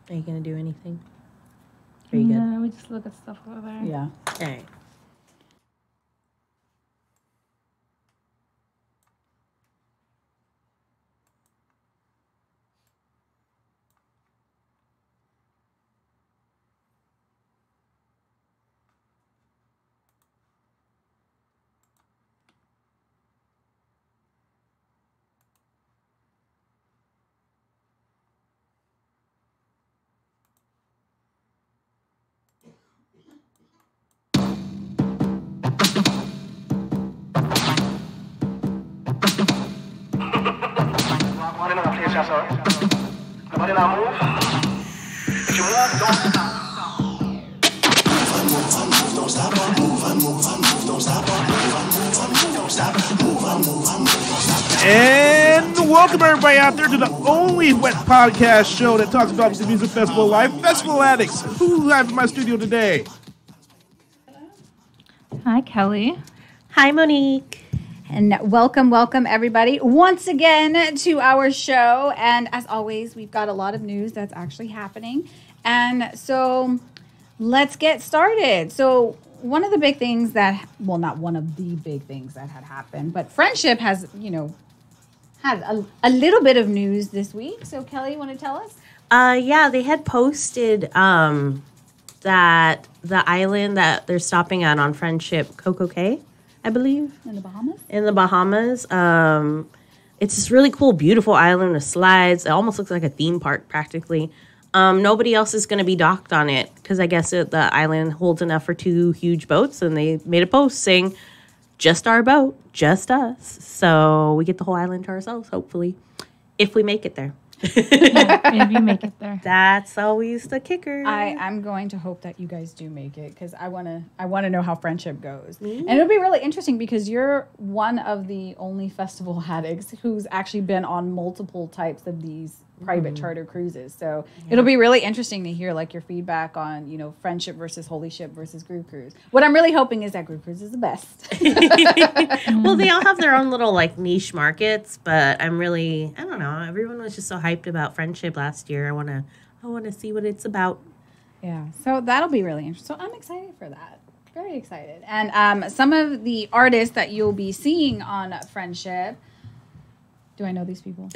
Are you going to do anything? Are you good? No, we just look at stuff over there. Yeah. All right. And welcome everybody out there to the only wet podcast show that talks about the music festival life, Festival Addicts. Who have in my studio today? Hi, Kelly. Hi, Monique. And welcome everybody once again to our show. And as always, we've got a lot of news that's actually happening. And so let's get started. So one of the big things that, well, not one of the big things that had happened, but Friendship has, had a little bit of news this week. So Kelly, you want to tell us? Yeah, they had posted that the island that they're stopping at on Friendship, Coco Cay, I believe. In the Bahamas? In the Bahamas. It's this really cool, beautiful island with slides. It almost looks like a theme park, practically. Nobody else is going to be docked on it because I guess the island holds enough for 2 huge boats, and they made a post saying, just our boat, just us. So we get the whole island to ourselves, hopefully, if we make it there. If you make it there. That's always the kicker. I'm going to hope that you guys do make it because I want to know how Friendship goes. And it'll be really interesting because you're one of the only festival addicts who's actually been on multiple types of these private charter cruises. So it'll be really interesting to hear like your feedback on, Friendship versus Holy Ship versus Group Cruise. What I'm really hoping is that Group Cruise is the best. Well, they all have their own little like niche markets, but I don't know. Everyone was just so hyped about Friendship last year. I want to see what it's about. Yeah, so that'll be really interesting. So I'm excited for that. Very excited. And some of the artists that you'll be seeing on Friendship. Do I know these people?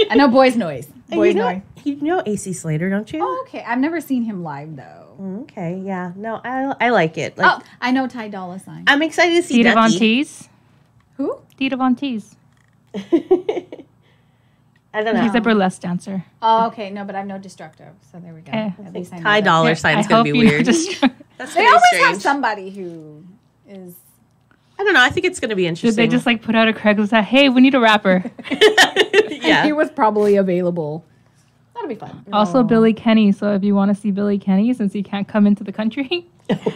I know Boys Noise. Boys Noise. You know AC Slater, don't you? Oh, okay. I've never seen him live though. Okay, yeah. No, I like it. Like, I know Ty Dolla $ign. I'm excited to see Dita Von Ducky. Teese. Who? Dita Von Teese. I don't know. He's a burlesque dancer. Oh, okay. No, but I know Destructo. So there we go. Okay. At least I know Ty that. Dolla $ign's going to be weird. That's They always have somebody who is... I don't know. I think it's going to be interesting. Did they just like put out a Craigslist that, hey, we need a rapper? Yeah. And he was probably available. That'll be fun. Also, Billy Kenny. So if you want to see Billy Kenny, since he can't come into the country,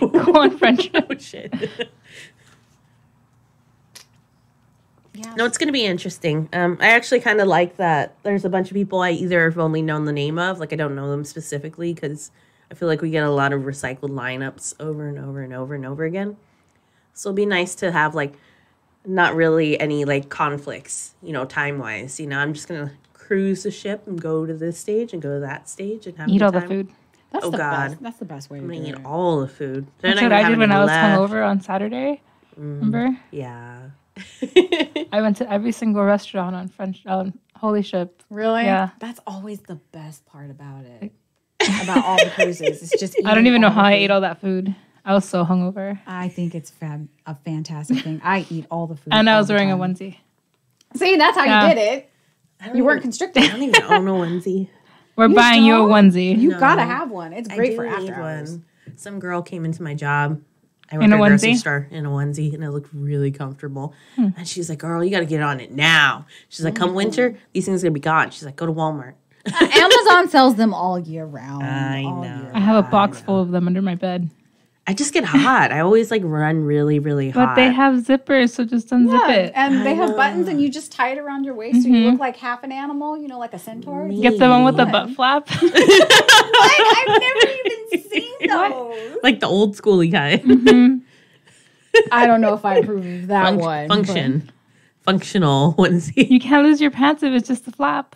go on Friendship. Oh, shit. Yeah. No, it's going to be interesting. I actually kind of like that there's a bunch of people I either have only known the name of, like I don't know them specifically, because I feel like we get a lot of recycled lineups over and over and over and over again. So it'll be nice to have, like, not really any, like, conflicts, time-wise. I'm just going to cruise the ship and go to this stage and go to that stage and have Eat all time. the food. That's God. Best. That's the best way to do it. I'm going to eat all the food. That's what I did when I was hungover on Saturday. Remember? Yeah. I went to every single restaurant on Holy Ship. Really? Yeah. That's always the best part about it. About all the cruises. It's just I don't even know how I ate all that food. I was so hungover. I think it's a fantastic thing. I eat all the food. And I was wearing a onesie. See, that's how you did it. You weren't constricted. I don't even own a onesie. We're buying you a onesie. You gotta have one. It's great for need after hours. one. Some girl came into my job. I work In at a a grocery onesie? store in a onesie, and it looked really comfortable. And she's like, "Girl, you got to get on it now." She's like, "Come winter, these things are gonna be gone." She's like, "Go to Walmart." Amazon sells them all year round. I all know. year I have a box full of them under my bed. I just get hot. I always like run really, really hot. But they have zippers, so just unzip it. And they have buttons, and you just tie it around your waist, so you look like half an animal. Like a centaur. Get the one with the butt flap. Like, I've never even seen those. like the old schooly kind. I don't know if I approve of that one. Function. functional onesie. You can't lose your pants if it's just a flap.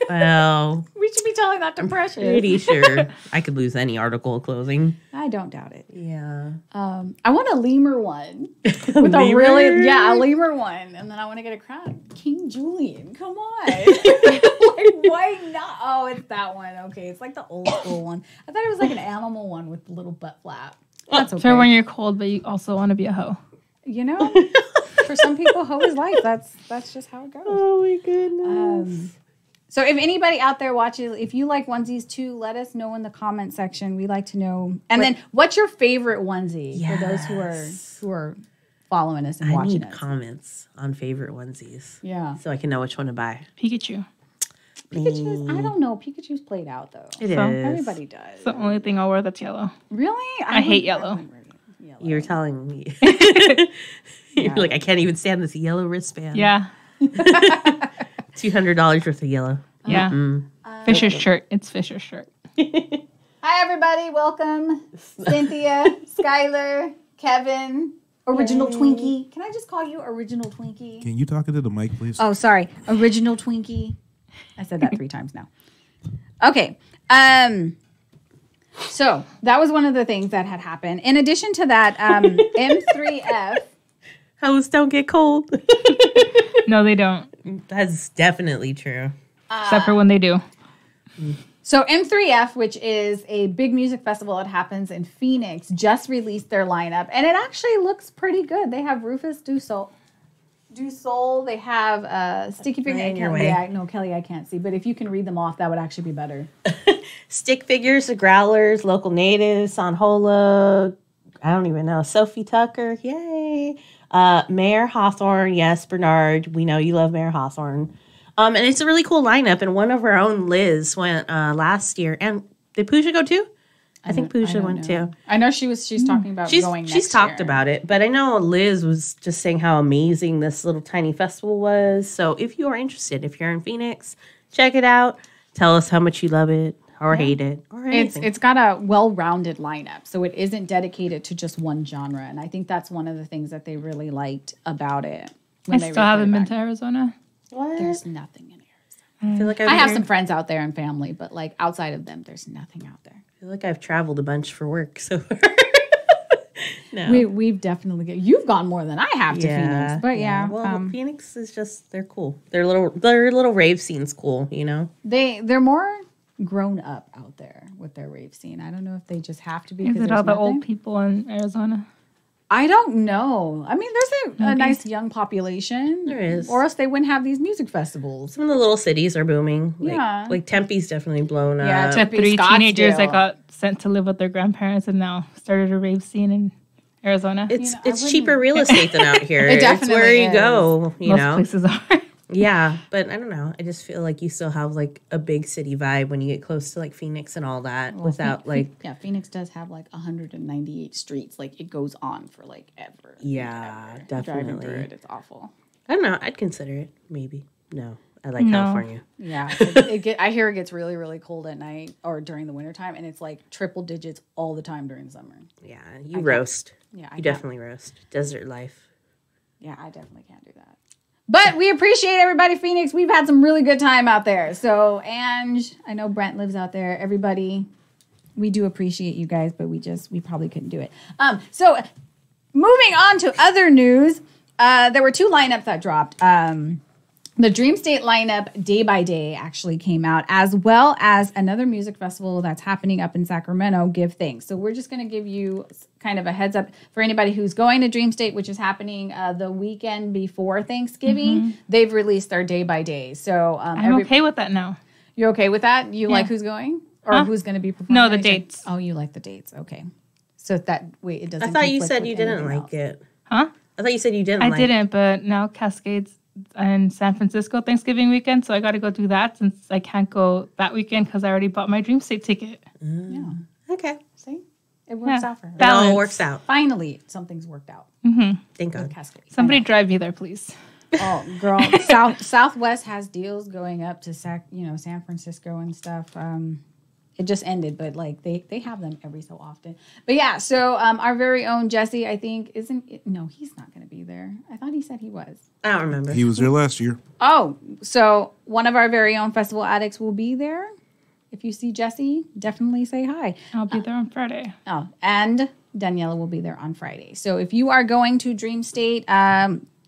Well, We should be telling that to Precious. pretty sure I could lose any article of clothing. I don't doubt it. Yeah. I want a lemur one with Lemur? a lemur one, and then I want to get a crown. King Julian, come on! Like, why not? Oh, it's that one. Okay, it's like the old school one. I thought it was like an animal one with the little butt flap. That's okay. For when you're cold, but you also want to be a hoe. You know, for some people, hoe is life. That's just how it goes. Oh my goodness. So if anybody out there watches, if you like onesies too, let us know in the comment section. We like to know. And then, what's your favorite onesie for those who are following us and I watching need us? comments on favorite onesies. Yeah, So I can know which one to buy. Pikachu. Pikachu's. I don't know. Pikachu's played out though. It is. Everybody does. It's the only thing I'll wear that's yellow. Really? I hate yellow. Yellow. You're telling me. You're like, I can't even stand this yellow wristband. Yeah. $200 worth of yellow. Yeah. Fisher's shirt. It's Fisher's shirt. Hi everybody. Welcome, Cynthia, Skylar, Kevin, Original Twinkie. Can I just call you Original Twinkie? Can you talk into the mic, please? Oh, sorry. Original Twinkie. I said that 3 times now. Okay. So that was one of the things that had happened. In addition to that, M3F. Hoes don't get cold. No, they don't. That's definitely true. Except for when they do. So M3F, which is a big music festival that happens in Phoenix, just released their lineup. And it actually looks pretty good. They have Rufus Du Sol. They have Sticky Figure. Kelly, I can't see. But if you can read them off, that would actually be better. Stick Figures, the Growlers, Local Natives, Sanhola, I don't even know, Sophie Tucker, yay. Mayor Hawthorne, yes, Bernard, we know you love Mayor Hawthorne. And it's a really cool lineup, and one of our own, Liz, went last year. And did Pooja go too? I think Pooja went too. I know she's talking about going next She's talked year. about it, but I know Liz was just saying how amazing this little tiny festival was. So if you are interested, if you're in Phoenix, check it out. Tell us how much you love it or hate it or anything. It's got a well-rounded lineup, so it isn't dedicated to just one genre. And I think that's one of the things that they really liked about it. I still haven't been to Arizona. What? There's nothing in Arizona. I feel like I have some friends out there and family, but like outside of them, there's nothing out there. I feel like I've traveled a bunch for work so far. No. We've definitely you've gone more than I have to Phoenix, but yeah. Well, Phoenix is just they're cool. Their little rave scene's cool, you know. They're more grown up out there with their rave scene. I don't know if they just have to be. Is it all the old people in Arizona? I don't know. I mean, there's a nice young population. There is. Or else they wouldn't have these music festivals. Some of the little cities are booming. Yeah. Like Tempe's definitely blown up. Yeah, To Tempe, 3 teenagers Scottsdale. that got sent to live with their grandparents and now started a rave scene in Arizona. It's cheaper real estate than out here. It It's definitely where you is. go, you Most know. places are. Yeah, but I don't know. I just feel like you still have like a big city vibe when you get close to like Phoenix and all that without like Yeah, Phoenix does have like 198 streets. Like it goes on for like ever. yeah, Driving through definitely. it, it's awful. I don't know. I'd consider it maybe. No, I like No. California. Yeah, I hear it gets really, really cold at night or during the wintertime, and it's like triple digits all the time during the summer. Yeah, you roast. Yeah, I You definitely roast. Desert life. Yeah, I definitely can't do that. But we appreciate everybody, Phoenix. We've had some really good time out there. So, Ange, I know Brent lives out there. Everybody, we do appreciate you guys, but we probably couldn't do it. So, moving on to other news, there were 2 lineups that dropped. The Dream State lineup, Day by Day, actually came out, as well as another music festival that's happening up in Sacramento, Give Thanks. So we're just going to give you kind of a heads up for anybody who's going to Dream State, which is happening the weekend before Thanksgiving. Mm-hmm. They've released their Day by Day. So I'm okay with that now. You're okay with that? You like who's going? Or who's going to be performing? No, the dates. Oh, you like the dates. Okay. So it doesn't I thought you conflict said with you didn't anything like else. it. Huh? I thought you said you didn't I like didn't, but now Cascades in San Francisco Thanksgiving weekend, so I got to go do that since I can't go that weekend because I already bought my Dream State ticket. Yeah. Okay. See? It works out for her. It all Balance. works out. Finally, something's worked out. Thank God. Cascade. Somebody drive me there, please. Oh, girl, Southwest has deals going up to San Francisco and stuff. It just ended, but like they have them every so often. But yeah, so our very own Jesse, I think, no, he's not going to be there. I thought he said he was. I don't remember. He was there last year. Oh, so one of our very own Festival Addicts will be there. If you see Jesse, definitely say hi. I'll be there on Friday. Oh, and Daniela will be there on Friday. So if you are going to Dream State,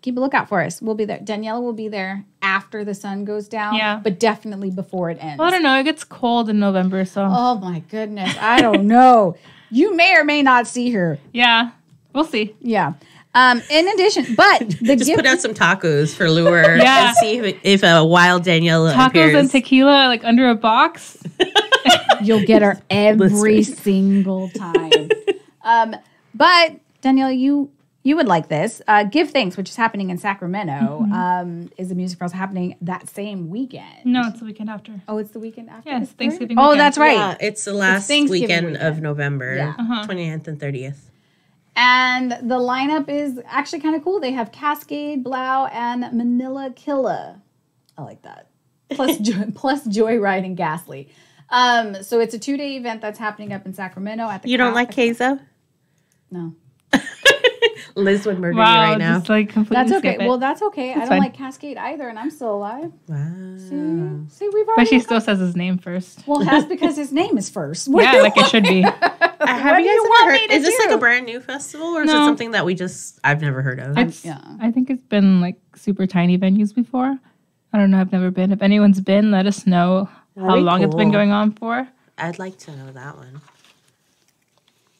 keep a lookout for us. We'll be there. Daniela will be there after the sun goes down, but definitely before it ends. Well, I don't know. It gets cold in November, so. Oh my goodness. I don't know. You may or may not see her. Yeah, we'll see. Yeah. In addition, but the Just gift put out some tacos for lure Yeah. and see if a wild Daniela Tacos appears. and tequila, like under a box. you'll get her every single time. But Daniela, you would like this. Give Thanks, which is happening in Sacramento, is a music festival happening that same weekend. No, it's the weekend after. Oh, it's the weekend after? Yeah, it's the Thanksgiving third? Oh, weekend. that's right. Yeah, it's the last Thanksgiving weekend of weekend. November, Yeah. 29th and 30th. And the lineup is actually kind of cool. They have Cascade, Blau, and Manila Killa. I like that. Plus Joyride and Ghastly. So it's a 2-day event that's happening up in Sacramento at the You don't like queso? No. Liz would murder you Wow, right now. just like completely That's okay. skip it. Well, that's okay. I don't fine. like Cascade either, and I'm still alive. Wow. See, we've already. But she still says his name first. Well, that's because his name is first. Yeah, like it should be. Have What you do you guys want ever me heard? to Is this like do? a brand new festival, or is it No. something that I've never heard of? I think it's been like super tiny venues before. I don't know. I've never been. If anyone's been, let us know how That'd be long it's been cool. going on for. I'd like to know that one.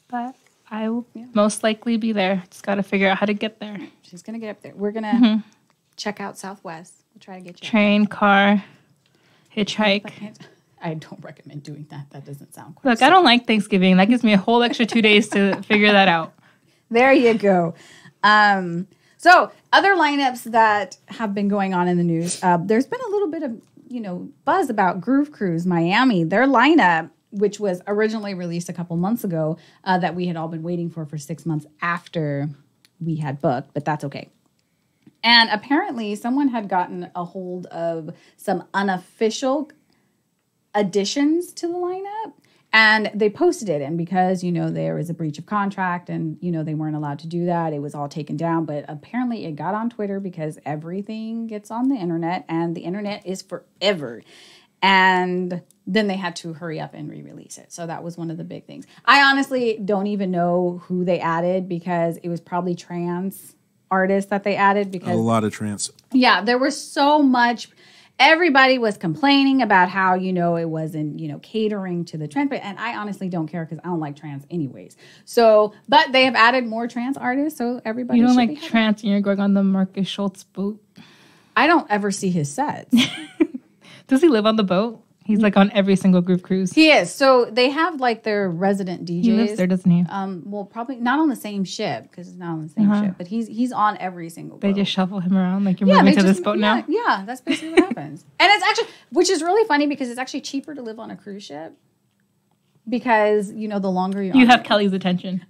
But I will most likely be there. Just got to figure out how to get there. She's gonna get up there. We're gonna check out Southwest. We'll try to get you. Train, car, hitchhike. I don't recommend doing that. That doesn't sound quite. Look, I don't like Thanksgiving. That gives me a whole extra 2 days to figure that out. There you go. So other lineups that have been going on in the news. There's been a little bit of buzz about Groove Cruise Miami. Their lineup, which was originally released a couple months ago, that we had all been waiting for 6 months after we had booked, but that's okay. And apparently someone had gotten a hold of some unofficial additions to the lineup, and they posted it. And because, there was a breach of contract and, they weren't allowed to do that, it was all taken down. But apparently it got on Twitter because everything gets on the internet, and the internet is forever. And then they had to hurry up and re-release it. So that was one of the big things. I honestly don't even know who they added, because it was probably trans artists that they added, because A lot of trance. yeah, there was so much. Everybody was complaining about how, it wasn't, catering to the trans. And I honestly don't care, because I don't like trans anyways. So, but they have added more trans artists. So everybody You don't should like be happy. trance and you're going on the Marcus Schultz boat. I don't ever see his sets. Does he live on the boat? He's like on every single group cruise. He is. So they have like their resident DJs. He lives there, doesn't he? Well, probably not on the same ship, because it's not on the same ship, but he's on every single boat. They just shuffle him around like you're moving to this boat now. Yeah, that's basically what happens. And it's actually, which is really funny, because it's actually cheaper to live on a cruise ship, because, the longer you're You on have it. Kelly's attention.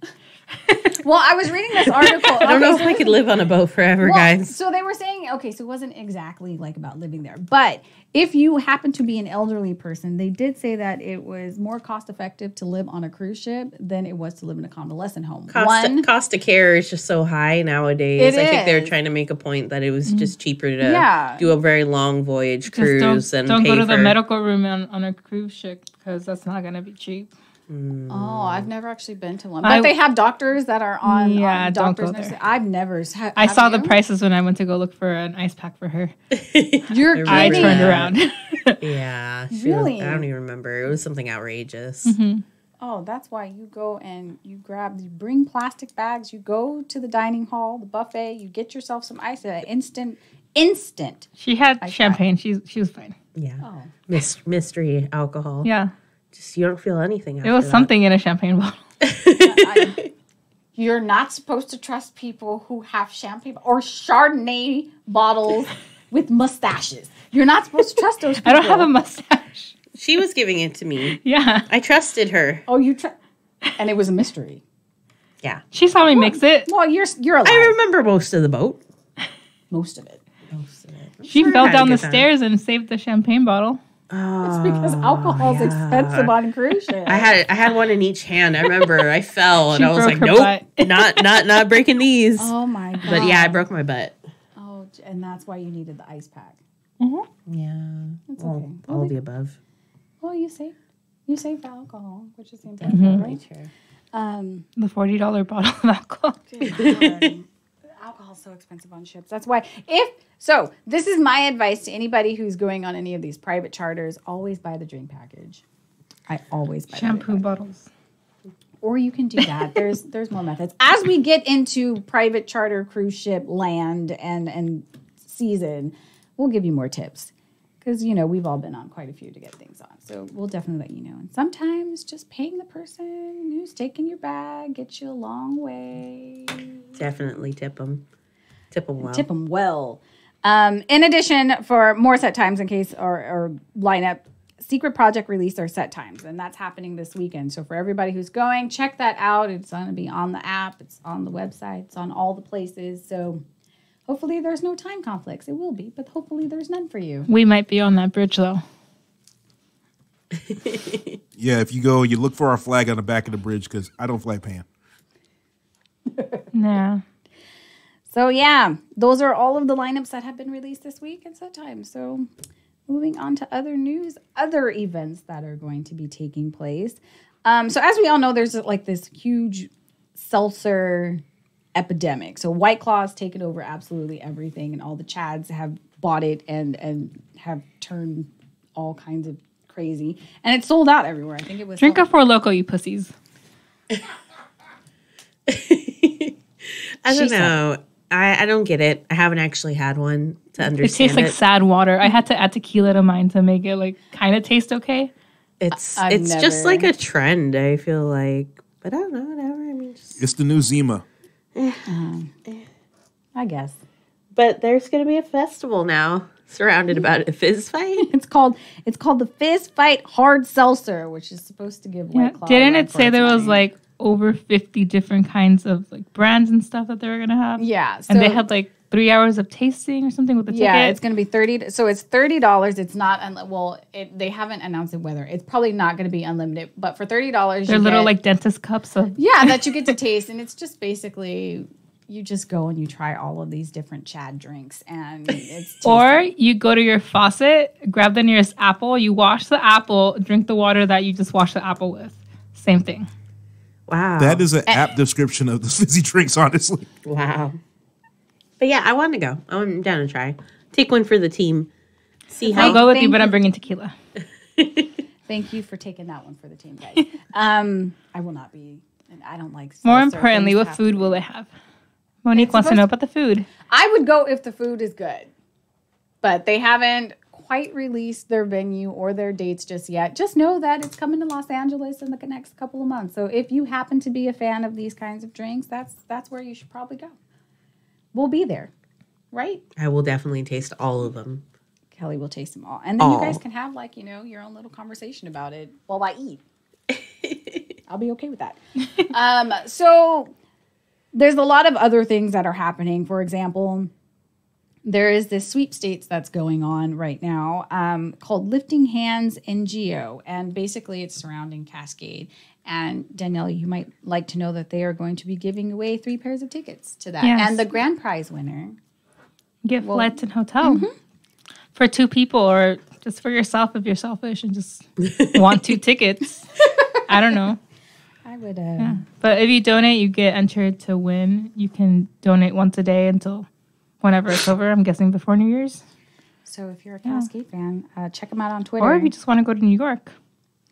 Well, I was reading this article. I don't know if I could live on a boat forever, guys. So they were saying, so it wasn't exactly like about living there. But if you happen to be an elderly person, they did say that it was more cost effective to live on a cruise ship than it was to live in a convalescent home. Cost of care is just so high nowadays. It I think they're is. trying to make a point that it was just cheaper to do a very long voyage cruise Just and don't pay go to for the medical room on a cruise ship, because that's not going to be cheap. Oh, I've never actually been to one. But they have doctors that are on Yeah, don't doctors. go there. I've never. I saw the prices when I went to go look for an ice pack for her. You're kidding. I turned that. around. Yeah. Really? I don't even remember. It was something outrageous. Oh, that's why you go and you bring plastic bags. You go to the dining hall, the buffet. You get yourself some ice. Instant. She had champagne. She was fine. Yeah. Oh. Mystery alcohol. Yeah. Just you don't feel anything after It was that. something in a champagne bottle. You're not supposed to trust people who have champagne or Chardonnay bottles with mustaches. You're not supposed to trust those people. I don't have a mustache. She was giving it to me. Yeah. I trusted her. Oh, and it was a mystery. Yeah. She saw me mix it. Well, you're alive. I remember most of the boat. Most of it. Most of it. She Sure fell had a down the good time. stairs and saved the champagne bottle. It's because alcohol's expensive on cruise ships. I had one in each hand. I remember I fell and She I was broke like, her nope, not breaking these. Oh my god! But yeah, I broke my butt. Oh, and that's why you needed the ice pack. Yeah, It's well, okay. all of the above. Well, you saved the alcohol, which is important, right? Sure. The $40 bottle of alcohol. Alcohol's so expensive on ships. That's why this is my advice to anybody who's going on any of these private charters, always buy the drink package. I always buy Shampoo bottles. Or you can do that. There's more methods. As we get into private charter cruise ship land and season, we'll give you more tips. Because, we've all been on quite a few to get things on. So we'll definitely let you know. And sometimes just paying the person who's taking your bag gets you a long way. Definitely tip them. Tip them well. Tip them well. In addition, for more set times in case or lineup, Secret Project released their set times. And that's happening this weekend. So for everybody who's going, check that out. It's going to be on the app. It's on the website. It's on all the places. So hopefully there's no time conflicts. It will be, but hopefully there's none for you. We might be on that bridge, though. Yeah, if you go, you look for our flag on the back of the bridge because I don't fly pan. Yeah. So yeah, those are all of the lineups that have been released this week and set times. So moving on to other news, other events that are going to be taking place. So as we all know, there's like this huge seltzer epidemic. So White Claw's taken over absolutely everything, and all the Chads have bought it and have turned all kinds of crazy. And it's sold out everywhere. I think it was Drink a Four Loko, you pussies. I don't know. I don't get it. I haven't actually had one to understand It tastes like sad water. I had to add tequila to mine to make it like kind of taste okay. It's I've just never- like a trend, I feel like. But I don't know, whatever. I mean, just... It's the new Zima. I guess. But there's going to be a festival now surrounded about a fizz fight. It's called the Fizz Fight Hard Seltzer, which is supposed to give White Claw. Didn't a it say run for there its was money. like over 50 different kinds of like brands and stuff that they were going to have? Yeah. So, And they had like 3 hours of tasting or something with the yeah, ticket. it's going to be 30. So it's $30. It's not, they haven't announced it whether. It's probably not going to be unlimited. But for $30, They're little like dentist cups of. Yeah, that you get to taste. And it's just basically, you just go and you try all of these different Chad drinks. And it's tasty. Or you go to your faucet, grab the nearest apple, you wash the apple, drink the water that you just washed the apple with. Same thing. Wow. That is an apt description of the fizzy drinks, honestly. Wow. But yeah, I want to go. I'm down to try. Take one for the team. See how I'll go with you, thank but I'm you. bringing tequila. Thank you for taking that one for the team, guys. I will not be, and I don't like More seltzer. importantly, Things what have food to will be- they have? Monique wants to know about the food. I would go if the food is good, but they haven't quite released their venue or their dates just yet. Just know that it's coming to Los Angeles in the next couple of months. So if you happen to be a fan of these kinds of drinks, that's where you should probably go. We'll be there, right? I will definitely taste all of them. Kelly will taste them all, and then you Aw. guys can have your own little conversation about it while I eat. I'll be okay with that. So there's a lot of other things that are happening. For example, there is this sweepstakes that's going on right now called Lifting Hands NGO. And basically it's surrounding Cascade. And Danielle, you might like to know that they are going to be giving away 3 pairs of tickets to that. Yes. And the grand prize winner. Get flights and hotel for 2 people, or just for yourself if you're selfish and just want 2 tickets. I don't know. I would... But if you donate, you get entered to win. You can donate once a day until whenever it's over. I'm guessing before New Year's. So if you're a Cascade fan, check them out on Twitter. Or if you just want to go to New York.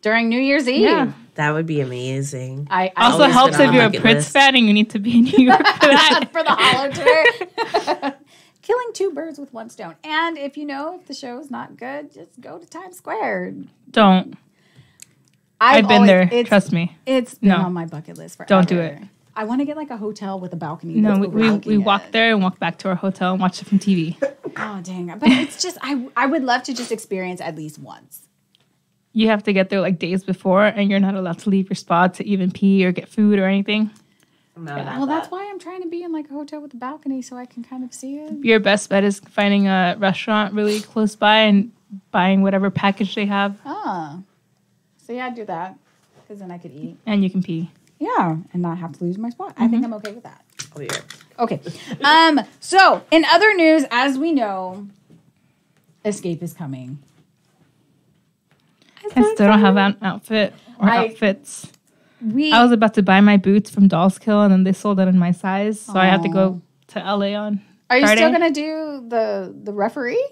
During New Year's Eve. Yeah. That would be amazing. I Also always helps been if on you're a bucket Prince list. fan and you need to be in New York for that. for the hollow tour. Killing 2 birds with 1 stone. And if the show's not good, just go to Times Square. Don't. I've been there. It's, Trust me. It's been No. on my bucket list forever. Don't do it. I want to get like a hotel with a balcony. No, that's we overlooking walked it. there and walked back to our hotel and watched it from TV. Oh, dang. But it's just, I would love to just experience at least once. You have to get there like days before, and you're not allowed to leave your spot to even pee or get food or anything. Well, that's why I'm trying to be in like a hotel with a balcony so I can kind of see it. Your best bet is finding a restaurant really close by and buying whatever package they have. Ah. So yeah, I'd do that. Because then I could eat. And you can pee. Yeah, and not have to lose my spot. I think I'm okay with that. Oh, yeah. Okay. So in other news, as we know, Escape is coming. I still don't have an outfit or outfits. I was about to buy my boots from Dolls Kill, and then they sold it in my size, so I have to go to LA on Are you Friday. still gonna do the referee?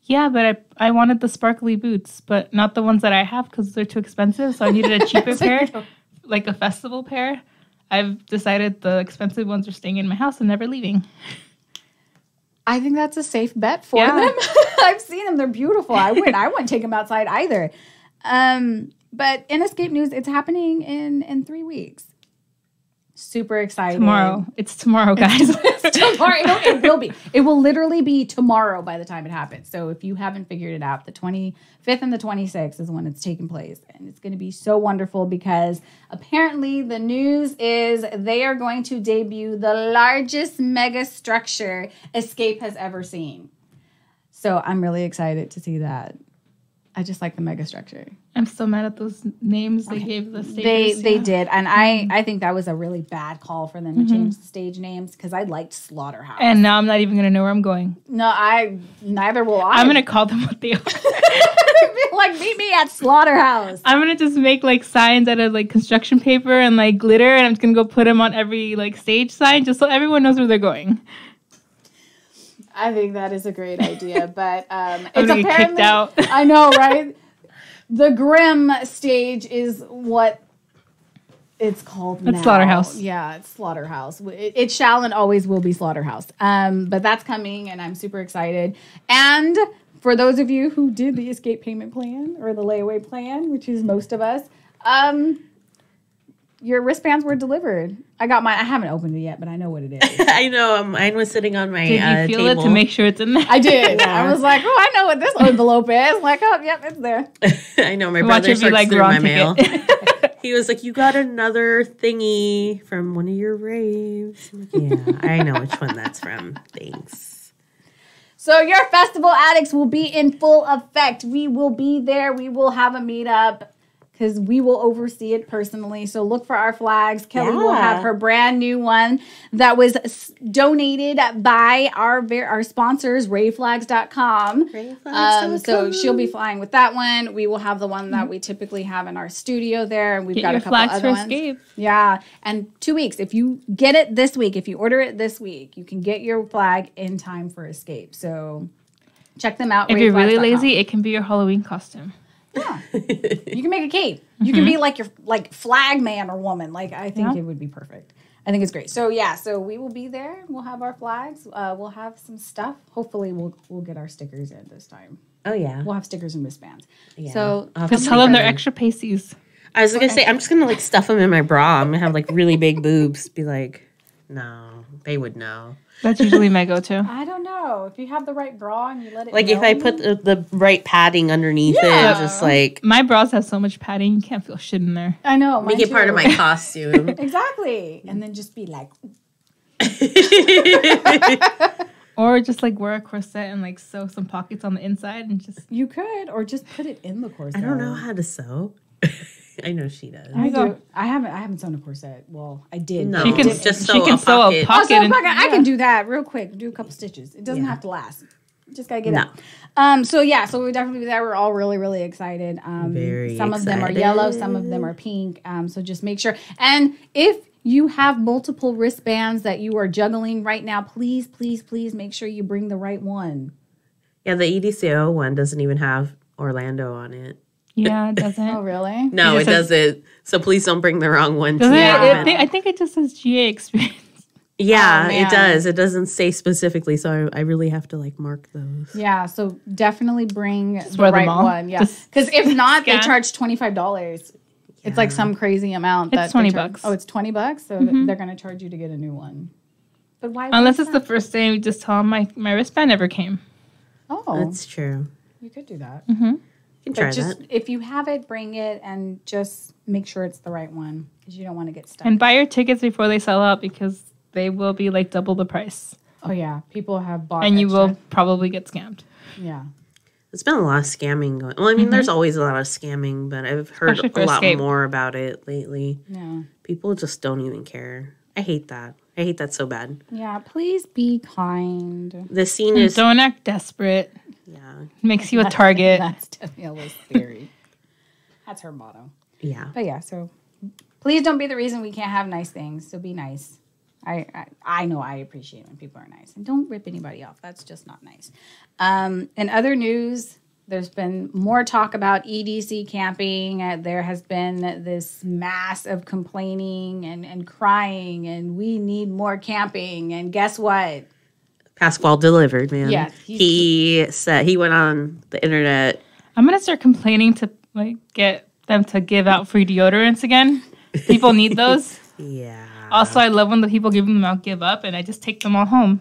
Yeah, but I wanted the sparkly boots, but not the ones that I have because they're too expensive. So I needed a cheaper pair, like a festival pair. I've decided the expensive ones are staying in my house and never leaving. I think that's a safe bet for them. I've seen them; they're beautiful. I wouldn't take them outside either. But in Escape news, it's happening in 3 weeks. Super excited. Tomorrow. It's tomorrow, guys. It's tomorrow. It will be. It will literally be tomorrow by the time it happens. So if you haven't figured it out, the 25th and the 26th is when it's taking place. And it's going to be so wonderful because apparently the news is they are going to debut the largest mega structure Escape has ever seen. So I'm really excited to see that. I just like the mega structure. I'm so mad at those names they gave the stages. They did. And I think that was a really bad call for them to change the stage names because I liked Slaughterhouse. And now I'm not even going to know where I'm going. No, neither will I. I'm going to call them what they are. Like, meet me at Slaughterhouse. I'm going to just make like signs out of like construction paper and like glitter, and I'm just going to go put them on every like stage sign just so everyone knows where they're going. I think that is a great idea, but I'm it's gonna get kicked out. I know, right? The Grim stage is what it's called now. It's Slaughterhouse. Yeah, it's Slaughterhouse. It shall and always will be Slaughterhouse. But that's coming, and I'm super excited. And for those of you who did the Escape payment plan or the layaway plan, which is most of us, your wristbands were delivered. I got mine. I haven't opened it yet, but I know what it is. I know. Mine was sitting on my Did you feel table. it to make sure it's in there? I did. I was like, oh, I know what this envelope is. Like, oh, yep, it's there. I know. My Watch brother it be like through my wrong mail. ticket. He was like, you got another thingy from one of your raves. I'm like, yeah, I know which one that's from. Thanks. So your festival addicts will be in full effect. We will be there. We will have a meetup because we will oversee it personally. So look for our flags. Kelly will have her brand new one that was donated by our sponsors, raveflags.com. So she'll be flying with that one. We will have the one that we typically have in our studio there. And we've got a couple other ones. Escape. Yeah. And 2 weeks. If you get it this week, if you order it this week, you can get your flag in time for Escape. So check them out. If you're really lazy, it can be your Halloween costume. Yeah, you can make a cape. You can be like your flag man or woman. Like I think it would be perfect. I think it's great. So so we will be there. We'll have our flags. We'll have some stuff. Hopefully, we'll get our stickers in this time. Oh yeah, we'll have stickers and wristbands. Yeah. So just tell them they're extra pasties. I was gonna say I'm just gonna like stuff them in my bra. I'm gonna have like really big boobs. Be like, no, they would know. That's usually my go-to. I don't know. If you have the right bra and you let it like if I put the right padding underneath it, just like my bras have so much padding, you can't feel shit in there. I know. Make it part of my costume. Exactly. And then just be like or just like wear a corset and like sew some pockets on the inside and just you could, or just put it in the corset. I don't know how to sew. I know she does. I do. I haven't sewn a corset. Well, I did. No, she can just sew a pocket. I can do that real quick. Do a couple stitches. It doesn't have to last. Just gotta get it. So we're definitely there. We're all really, really excited. Very some of them are yellow, some of them are pink. So just make sure. And if you have multiple wristbands that you are juggling right now, please, please, please make sure you bring the right one. Yeah, the EDCO one doesn't even have Orlando on it. Yeah, it doesn't. Oh, really? No, it doesn't. So please don't bring the wrong one. I think it just says GA experience. Yeah, it does. It doesn't say specifically, so I really have to like mark those. Yeah, so definitely bring the right one. Yeah, because if not, they charge $25. It's like some crazy amount. It's $20. Oh, it's $20. So they're going to charge you to get a new one. But why? Unless it's the first day, we just tell them my wristband never came. Oh, that's true. You could do that. You can try just that. if you have it, bring it and just make sure it's the right one because you don't want to get stuck. And buy your tickets before they sell out because they will be like double the price. Oh yeah, people have bought, and you will probably get scammed. Yeah. There's been a lot of scamming going. Well, I mean, there's always a lot of scamming, but I've heard Especially for a lot Escape. more about it lately. Yeah. People just don't even care. I hate that. I hate that so bad. Yeah. Please be kind. The scene is Don't act desperate. yeah, Makes you a target. That's Daniela's theory. That's her motto. yeah. But yeah, so please don't be the reason we can't have nice things. So be nice. I know I appreciate when people are nice. And don't rip anybody off. That's just not nice. In other news, there's been more talk about EDC camping. There has been this mass of complaining and crying, and we need more camping. And guess what? Pasquale delivered, man. Yeah, he said he went on the internet. I'm gonna start complaining to like get them to give out free deodorants again. People need those. Yeah. Also, I love when the people giving them out give up, and I just take them all home.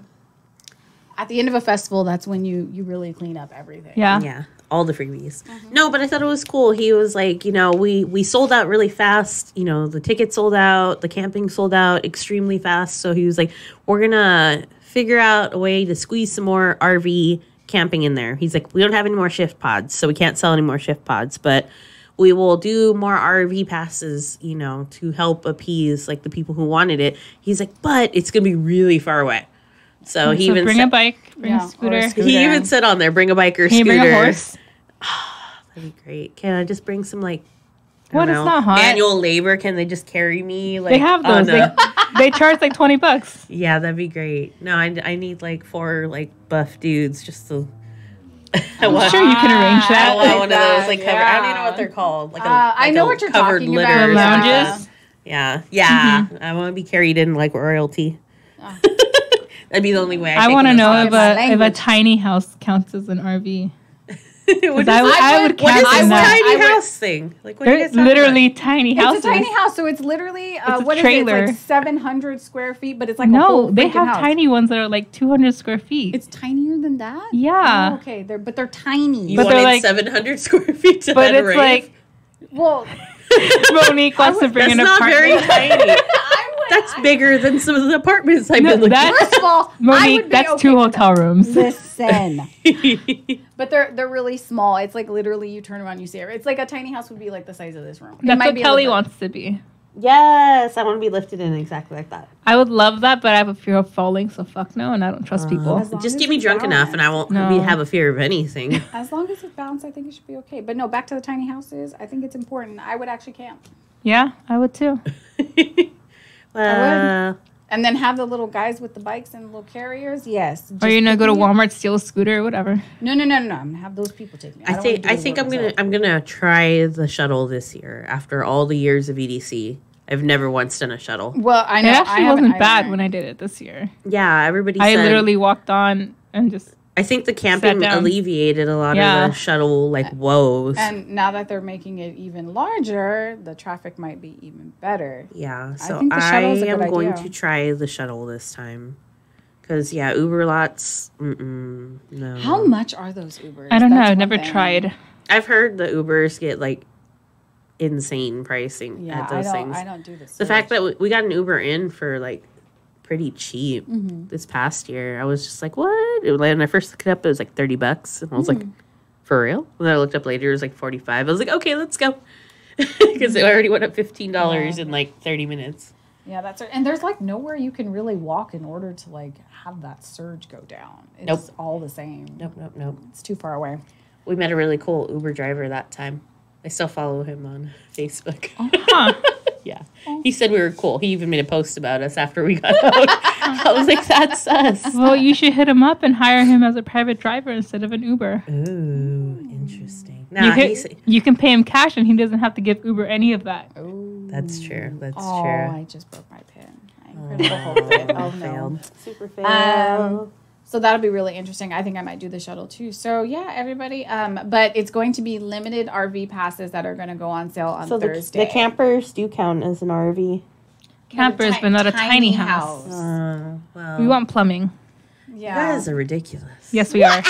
At the end of a festival, that's when you really clean up everything. Yeah. Yeah. All the freebies. No, but I thought it was cool. He was like, we sold out really fast. The tickets sold out. The camping sold out extremely fast. So he was like, we're going to figure out a way to squeeze some more RV camping in there. He's like, we don't have any more shift pods, so we can't sell any more shift pods. But we will do more RV passes, to help appease like the people who wanted it. He's like, but it's going to be really far away. So he even bring a bike, bring Yeah, a scooter. or a scooter. He even said on there, bring a bike or Can you scooter. bring a horse? That'd be great. Can I just bring some I What? don't It's know, not hot. manual labor? Can they just carry me? They have those. They charge like $20. Yeah, that'd be great. No, I need like 4 buff dudes just to. I'm sure you can arrange I that. want one of those that, cover. I don't even know what they're called. I know what you're covered talking litter about. or something. Lounges? Yeah. I want to be carried in like royalty. That'd be the only way. I want to know if a language. tiny house counts as an RV. What I would is count this in that. tiny house thing? Like, what are you They're guys talking literally tiny houses. It's a tiny house, so it's literally a what is it? trailer. It's like 700 square feet, but it's like a No, whole they freaking have house. tiny ones that are like 200 square feet. It's tinier than that. Yeah. Oh, okay, but they're tiny. You But they're wanted like- 700 square feet to but head it's rave? like Well, Monique wants to bring That's an not very apartment. tiny. That's bigger than some of the apartments I've been looking at. First of all, I would Monique, be that's okay 2 with that. hotel rooms. Listen, but they're really small. It's like literally you turn around, you see it. It's like a tiny house would be like the size of this room. It That's might what be a Kelly little wants to be. Yes, I want to be lifted in exactly like that. I would love that, but I have a fear of falling, so fuck no, and I don't trust people. As long Just as get me it's drunk enough, and I won't No. have a fear of anything. As long as it's balanced, I think it should be okay. But no, back to the tiny houses. I think it's important. I would actually camp. Yeah, I would too. Well, And then have the little guys with the bikes and the little carriers. Yes. Or you're gonna go to picking me up. Walmart, steal a scooter, or whatever. No. I'm gonna have those people take me. I think I'm gonna try the shuttle this year. After all the years of EDC, I've never once done a shuttle. Well, I It know. actually wasn't bad when I did it this year. Yeah, everybody I said. literally walked on and just I think the camping down. alleviated a lot Yeah. of the shuttle woes. And now that they're making it even larger, the traffic might be even better. Yeah, so think the I shuttle's a am good going idea. to try the shuttle this time. Because, yeah, Uber lots, no. How much are those Ubers? I don't know. That's I've one never thing. tried. I've heard the Ubers get, insane pricing Yeah, at those things. I don't do this. The fact that we got an Uber in for, pretty cheap Mm-hmm. this past year, I was just like, what? When I first looked it up, it was $30. And I was like, for real? And then I looked up later, it was 45. I was like, okay, let's go. Because it already went up $15 in 30 minutes. Yeah, that's right. And there's nowhere you can really walk in order to have that surge go down. It's Nope. all the same. Nope. It's too far away. We met a really cool Uber driver that time. I still follow him on Facebook. Huh. Yeah. He said we were cool. He even made a post about us after we got out. I was like, that's us. Well, you should hit him up and hire him as a private driver instead of an Uber. Ooh, interesting. Nah, You can pay him cash and he doesn't have to give Uber any of that. Oh, that's true. That's oh, true. I just broke my pen. Incredible Hulk fit. Oh, no. Failed. Super failed. So that'll be really interesting. I think I might do the shuttle too. So yeah, everybody. But it's going to be limited RV passes that are going to go on sale on Thursday. The campers do count as an RV. Campers, but not a tiny house. Well, We want plumbing. Yeah. you guys are ridiculous. Yes, we are. How is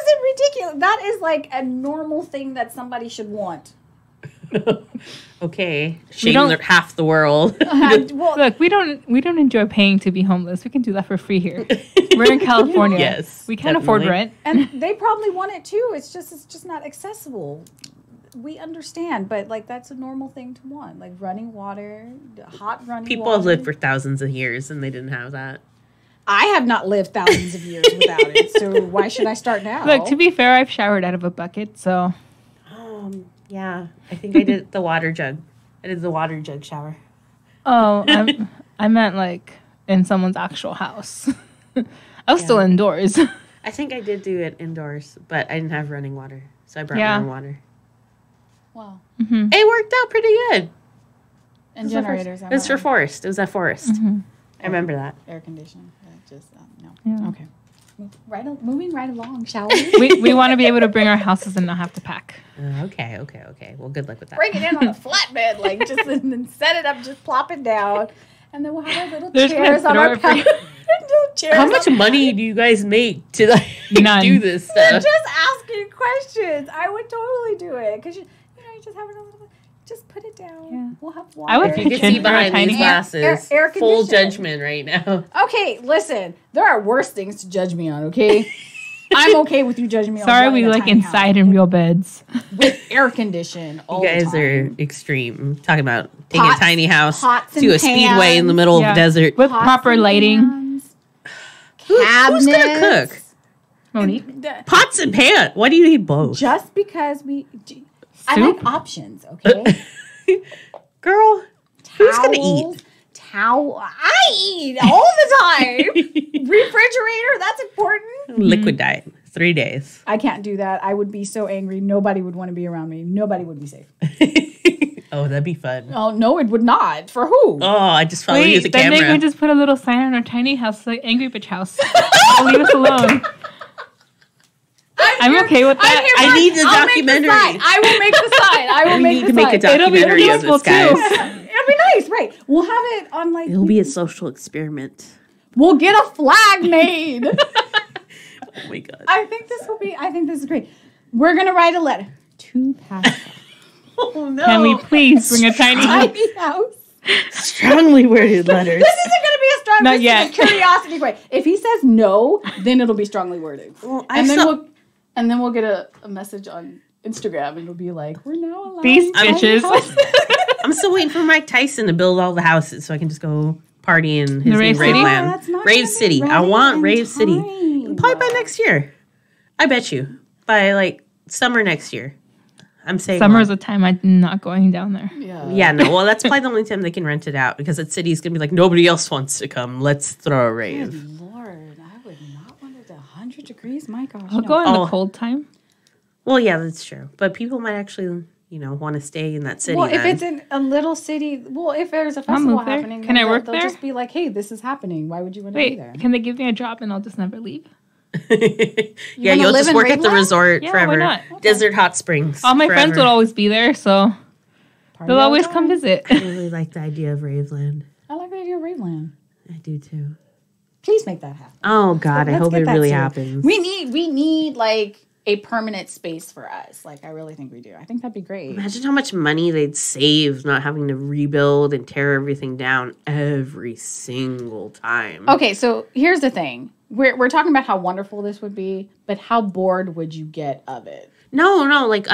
it ridiculous? That is a normal thing that somebody should want. Okay, don't- half the world. Well, Look, we don't enjoy paying to be homeless. We can do that for free here. We're in California. Yes, we can't afford definitely. rent. and they probably want it too. It's just not accessible. We understand, but like that's a normal thing to want, like running water, hot running People water. have lived for thousands of years and they didn't have that. I have not lived thousands of years without it, so why should I start now? Look, to be fair, I've showered out of a bucket, so Yeah, I think I did the water jug. I did the water jug shower. I meant like in someone's actual house. I was still indoors. I think I did do it indoors, but I didn't have running water, so I brought Yeah. my own water. Wow. It worked out pretty good. And generators. It was for Forest. It was at Forest. I remember that. air conditioning. Just no. Yeah. Okay. Moving right along, shall we? we want to be able to bring our houses and not have to pack. Okay. Well, good luck with that. Bring it in on a flatbed, like just and then set it up, just plop it down, and then we'll have our little There's chairs my on our throw it for chairs. How much money do you guys make to like, None. do this We're stuff? just asking questions. I would totally do it because you just have it a little bit. Just put it down. Yeah. We'll have water. I would You can Kitchen see for a behind tiny these glasses. air Full conditioning. judgment right now. Okay, listen. There are worse things to judge me on. Okay, I'm okay with you judging me. Sorry, on we running a like tiny inside house in real beds. with air condition. All You guys the time. are extreme. Talking about taking Pots- a tiny house pots and to a speedway in the middle of Yeah. the desert. With Pots proper and lighting. pans, Who's gonna cabinets. cook? Monique. Pots and pan. Why do you need both? Just because I Soup? like options. Okay. Girl, who's gonna eat? I eat all the time. Refrigerator, that's important. Liquid diet. 3 days. I can't do that. I would be so angry. Nobody would want to be around me. Nobody would be safe. Oh, that'd be fun. Oh, no, it would not. For who? Oh, I just follow you with the then they camera. can just put a little sign on our tiny house, like Angry Bitch House. Leave us alone. I'm okay with that. I need the I'll make documentary. sign. I will make the sign. I will We make need the to make a sign. documentary of this, guys. It'll be nice, right? We'll have it on like. It'll be a social experiment. We'll get a flag made. Oh my god. I think this is great. We're gonna write a letter to Pascal. Oh no. Can we please bring a tiny house? Tiny house. Strongly worded letters. This isn't gonna be a strong. Not this yet. is a curiosity question. If he says no, then it'll be strongly worded. Well, And then we'll get a message on Instagram, and it'll be like, "We're now allowed." These tiny bitches. houses." I'm still waiting for Mike Tyson to build all the houses so I can just go party in his The new Rave Rave City? Land. That's not Rave gonna be City. I ready want in Rave City. time. Probably by next year. I bet you. By like summer next year. I'm saying Summer's a time I'm not going down there. Yeah, no. Well, that's probably the only time they can rent it out because that city's gonna be like nobody else wants to come. Let's throw a rave. Good Lord, I would not want it 100 degrees. My gosh, I'll no. go in Oh. the cold time. Well, yeah, that's true. But people might actually, want to stay in that city. Well, if then. it's in a little city, if there's a I'll festival move there. happening, Can then I work they'll there? just be like, "Hey, this is happening. Why would you want to be Wait, there?" can they give me a job and I'll just never leave? Yeah, gonna you'll live just in work at the Raveland? resort Yeah, forever. why not? Desert Hot Springs. All my friends forever. will always be there, so Party they'll all always the come time. visit. I really like the idea of Raveland. I like the idea of Raveland. I do too. Please make that happen. Oh God, I Let's hope get it that really started. happens. We need like a permanent space for us. Like I really think we do. I think that'd be great. Imagine how much money they'd save not having to rebuild and tear everything down every single time. Okay, so here's the thing. We're talking about how wonderful this would be, but how bored would you get of it? No, like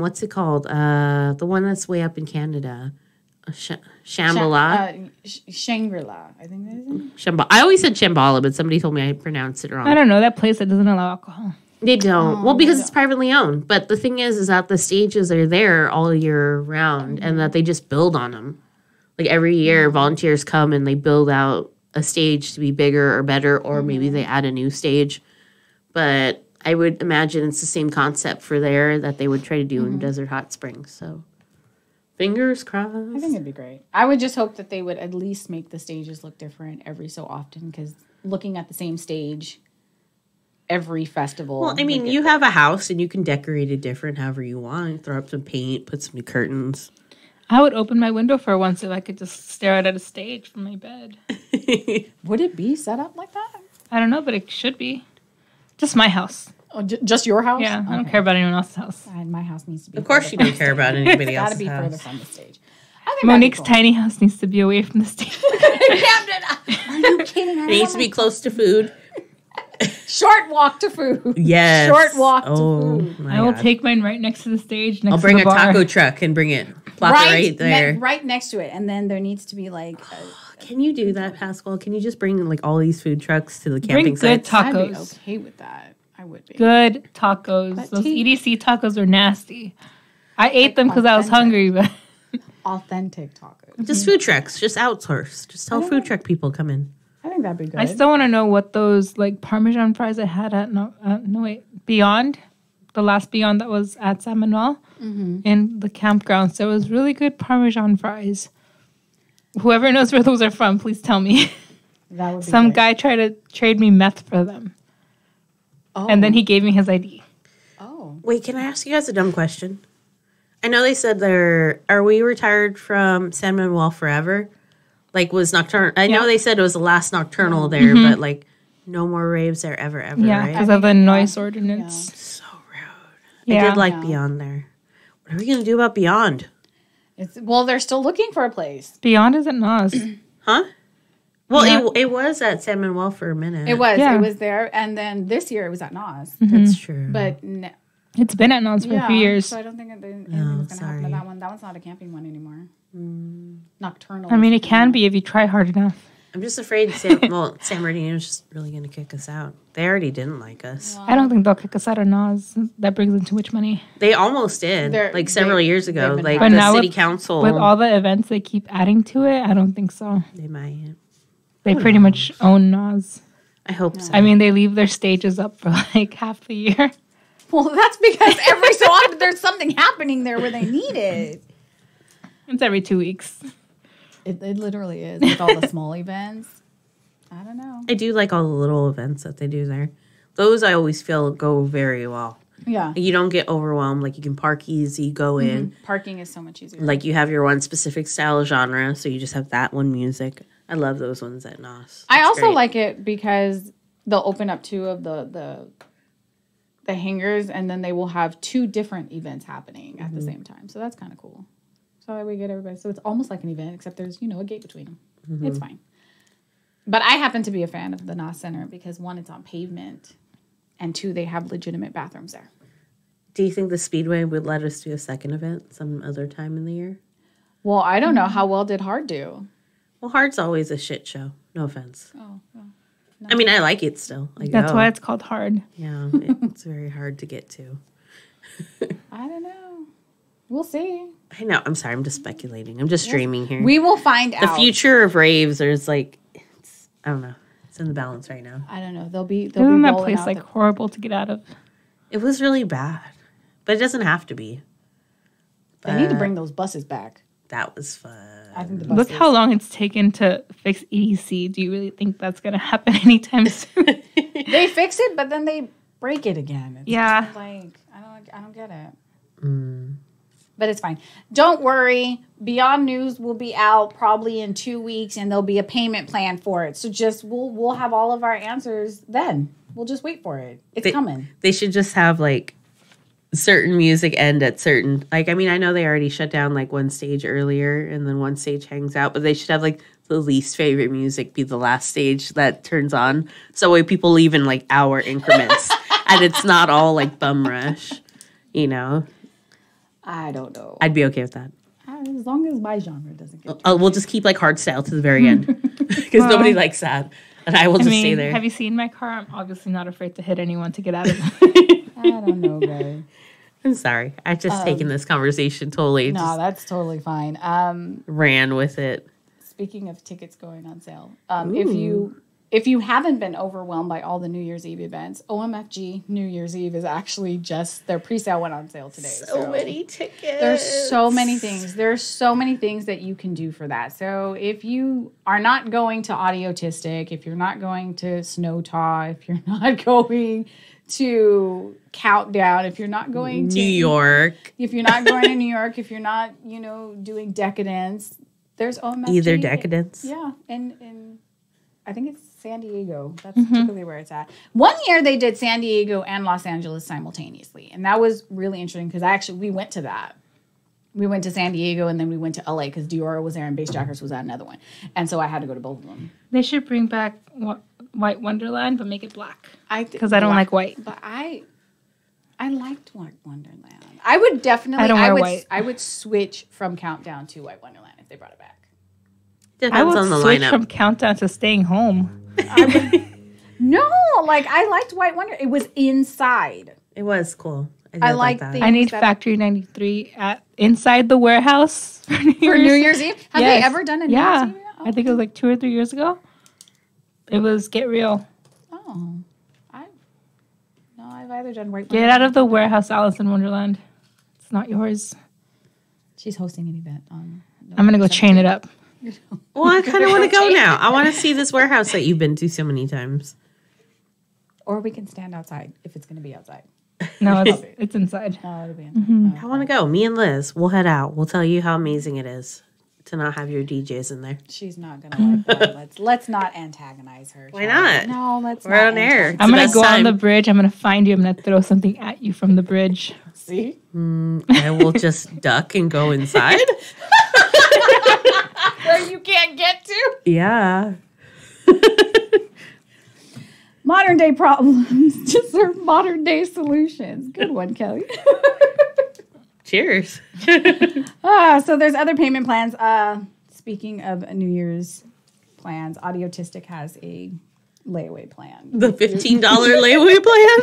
what's it called? The one that's way up in Canada, Shambhala. Shangri-La, I think that is it. Shambhala. I always said Shambhala, but somebody told me I pronounced it wrong. I don't know, that place that doesn't allow alcohol. They don't. Well, because it's privately owned. But the thing is that the stages are there all year round, and that they just build on them. Like every year, volunteers come and they build out a stage to be bigger or better, or maybe they add a new stage. But I would imagine it's the same concept for there that they would try to do in Desert Hot Springs. So, fingers crossed. I think it'd be great. I would just hope that they would at least make the stages look different every so often, because looking at the same stage every festival. Well, I mean, you have a house and you can decorate it different however you want. Throw up some paint, put some new curtains. I would open my window for once if I could just stare out at a stage from my bed. Would it be set up like that? I don't know, but it should be. Just my house. Oh, just your house? Yeah, I don't care about anyone else's house. And my house needs to be. Of course, you don't care about anybody It's got to else's be further house. from the stage. I think Monique's that'd be tiny house needs to be away from the stage. cool. Are you kidding? It needs to be close to food. Short walk to food. Yes. Short walk to food. My I will God. take mine right next to the stage. Next I'll bring to a the bar. taco truck and bring it. Plop it right there. right next to it, and then there needs to be like. Can you do that, Pascal? Can you just bring like all these food trucks to the Bring camping good site? I'd be tacos. okay with that. I would be. Good tacos. But Those tea- EDC tacos are nasty. I ate them because I was authentic. hungry, but Authentic tacos. Just food trucks. Just outsource. Just tell food truck people come in. I think that'd be good. I still want to know what those like Parmesan fries I had at Beyond, the last Beyond that was at San Manuel in the campground. So it was really good Parmesan fries. Whoever knows where those are from, please tell me. That would be Some great. guy tried to trade me meth for them, and then he gave me his ID. Oh. Wait, can I ask you guys a dumb question? I know they said are we retired from San Manuel forever? Like, was Nocturnal? I know they said it was the last Nocturnal there, but like, no more raves there ever, Yeah, right? because of the noise ordinance. So rude. I Yeah. did like Beyond there. What are we going to do about Beyond? Well, they're still looking for a place. Beyond isn't Nas. Huh? Well, Yeah. it was at San Manuel for a minute. It was. Yeah. It was there, and then this year it was at Nas. That's true. But It's been at Nas for a few years. So I don't think anything's going to happen sorry. to that one. That one's not a camping one anymore. Nocturnal. I mean, it can be if you try hard enough. I'm just afraid San Bernardino's just really going to kick us out. They already didn't like us. I don't think they'll kick us out of Nas. That brings in too much money. They almost did, They're- several years ago. they've been Like But the now city with- council, With all the events they keep adding to it, I don't think so. they might. They pretty much own Nas. I hope so. I mean, they leave their stages up for like half the year. Well, that's because every so often there's something happening there where they need it. It's every 2 weeks. It literally is with all the small events. I don't know. I do like all the little events that they do there. Those I always feel go very well. Yeah. You don't get overwhelmed. Like you can park easy, go in. Parking is so much easier. Like you have your one specific style genre, so you just have that one music. I love those ones at NOS. I It's also great. like it because they'll open up two of the hangars, and then they will have two different events happening at the same time. So that's kind of cool. So we get everybody. So it's almost like an event, except there's a gate between them. It's fine. But I happen to be a fan of the NOS Center because one, it's on pavement, and two, they have legitimate bathrooms there. Do you think the Speedway would let us do a second event some other time in the year? Well, I don't know how well did Hard do. Well, Hard's always a shit show. No offense. Oh, well. I mean, I like it still. I That's go. why it's called Hard. Yeah, it's very hard to get to. I don't know. We'll see. I know. I'm sorry. I'm just speculating. I'm just dreaming here. We will find the out. future of raves, there's like, I don't know. It's in the balance right now. I don't know. They'll be Isn't that rolling place out like horrible to get out of? It was really bad, but it doesn't have to be. they need to bring those buses back. That was fun. I think the Look buses. how long it's taken to fix EDC. Do you really think that's going to happen anytime soon? They fix it, but then they break it again. It's Yeah. just like I don't get it. But it's fine. Don't worry. Beyond News will be out probably in 2 weeks, and there'll be a payment plan for it. So just we'll have all of our answers then. We'll just wait for it. It's coming. They should just have like certain music end at certain, like, I mean, I know they already shut down like one stage earlier and then one stage hangs out, but they should have like the least favorite music be the last stage that turns on. So way people leave in like hour increments and it's not all like bum rush, I don't know. I'd be okay with that. As long as my genre doesn't get. We'll just keep like hardstyle to the very end because nobody likes that. And I will just stay there. Have you seen my car? I'm obviously not afraid to hit anyone to get out of it. I don't know, guys. I'm sorry. I've just taken this conversation totally. No, Just that's totally fine. ran with it. Speaking of tickets going on sale, if you haven't been overwhelmed by all the New Year's Eve events, OMFG New Year's Eve is actually just their pre-sale went on sale today. So many tickets. There's so many things. There's so many things that you can do for that. So if you are not going to Audiotistic, if you're not going to Snow Taw, if you're not going to Countdown, if you're not going to New York. if you're not going to New York, if you're not, doing Decadence, there's OMFG. Either Decadence. Yeah, and I think it's San Diego. That's typically where it's at. One year they did San Diego and Los Angeles simultaneously. And that was really interesting because we went to that. We went to San Diego and then we went to LA because Dior was there and Bassjackers was at another one. And so I had to go to both of them. They should bring back White Wonderland, but make it black. Because I don't like white. But I liked White Wonderland. I would definitely. I don't wear white. I would switch from Countdown to White Wonderland if they brought it back. Depends I would on the switch lineup. from Countdown to Staying Home. No, like I liked White Wonder. It was inside. It was cool. I did like that. the- I need that- Factory 93 inside the warehouse for New For New Year's Eve? Have they ever done a New Year's Eve? Oh. I think it was like 2 or 3 years ago. It was Get Real. Oh. I've either done White Get out of the warehouse, Alice in Wonderland. It's not yours. She's hosting an event on. I'm going to go chain it up. Well, I kind of want to go now. I want to see this warehouse that you've been to so many times. Or we can stand outside if it's going to be outside. No, it's inside. Oh, it'll be in. I want to go. Me and Liz, we'll head out. We'll tell you how amazing it is to not have your DJs in there. She's not going to like that. Let's not antagonize her. Why not? No, let's We're not on air. antagonize- I'm going best to go on time. the bridge. I'm going to find you. I'm going to throw something at you from the bridge. See? I will just duck and go inside. Where you can't get to. Yeah. Modern day problems deserve modern day solutions. Good one, Kelly. Cheers. So there's other payment plans. Speaking of New Year's plans, Audiotistic has a layaway plan. The $15 layaway plan.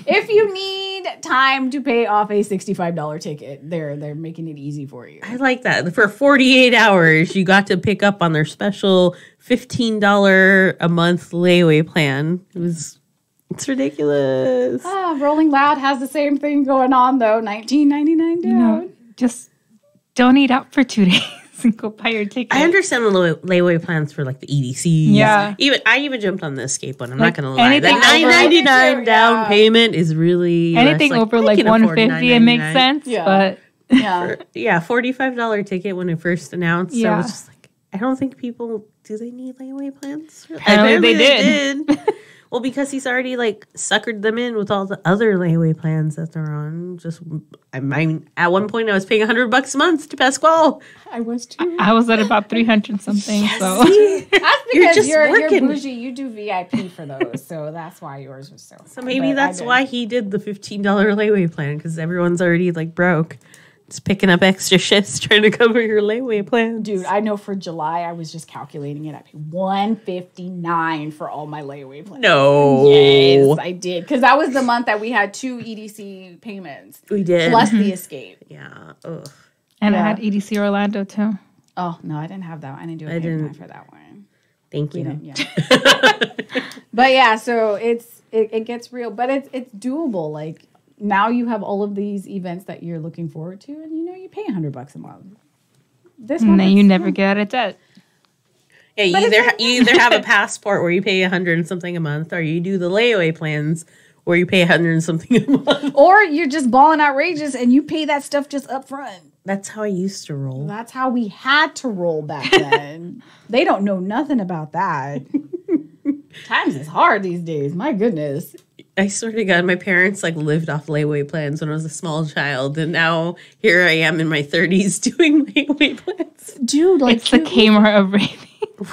If you need time to pay off a $65 ticket, they're making it easy for you. I like that. For 48 hours, you got to pick up on their special $15 a month layaway plan. It's ridiculous. Rolling Loud has the same thing going on though. $19.99 down. You know, just don't eat out for 2 days and go buy your ticket. I understand the layaway plans for like the EDC. Yeah. I even jumped on the escape one. I'm Like, not gonna lie. The anything over- $9.99 down payment is really Anything less. over I like can afford $150, it makes $9.99. sense. Yeah. But Yeah. Yeah, $45 ticket when it first announced. I Yeah. was just like, I don't think people do they need layaway plans? Apparently they did. Well, because he's already like suckered them in with all the other layaway plans that they're on. I mean, at one point I was paying $100 a month to Pasquale. I was too. I was at about 300 something. So That's You're because just you're working. bougie. You do VIP for those, so that's why yours was so. So maybe that's why he did the $15 layaway plan, because everyone's already like broke. Just picking up extra shifts trying to cover your layaway plan. Dude, I know for July I was just calculating it. I paid $159 for all my layaway plans. No. Yes, I did, because that was the month that we had 2 EDC payments We did. plus the escape. Yeah. Ugh. and Yeah. I had EDC Orlando too. Oh no, I didn't have that one. I didn't do a I payment didn't. plan for that one. Thank We you. didn't, yeah. But yeah, so it gets real, but it's doable. Like now you have all of these events that you're looking forward to, and you pay $100 a month. This And one, then you never get out of debt. Yeah, you either have a passport where you pay $100 and something a month, or you do the layaway plans where you pay $100 and something a month. or you're just balling outrageous and you pay that stuff just up front. That's how I used to roll. That's how we had to roll back then. They don't know nothing about that. Times is hard these days. My goodness. I swear to God, my parents like lived off layaway plans when I was a small child, and now here I am in my 30s doing layaway plans. Dude, like It's the Kmart of raving.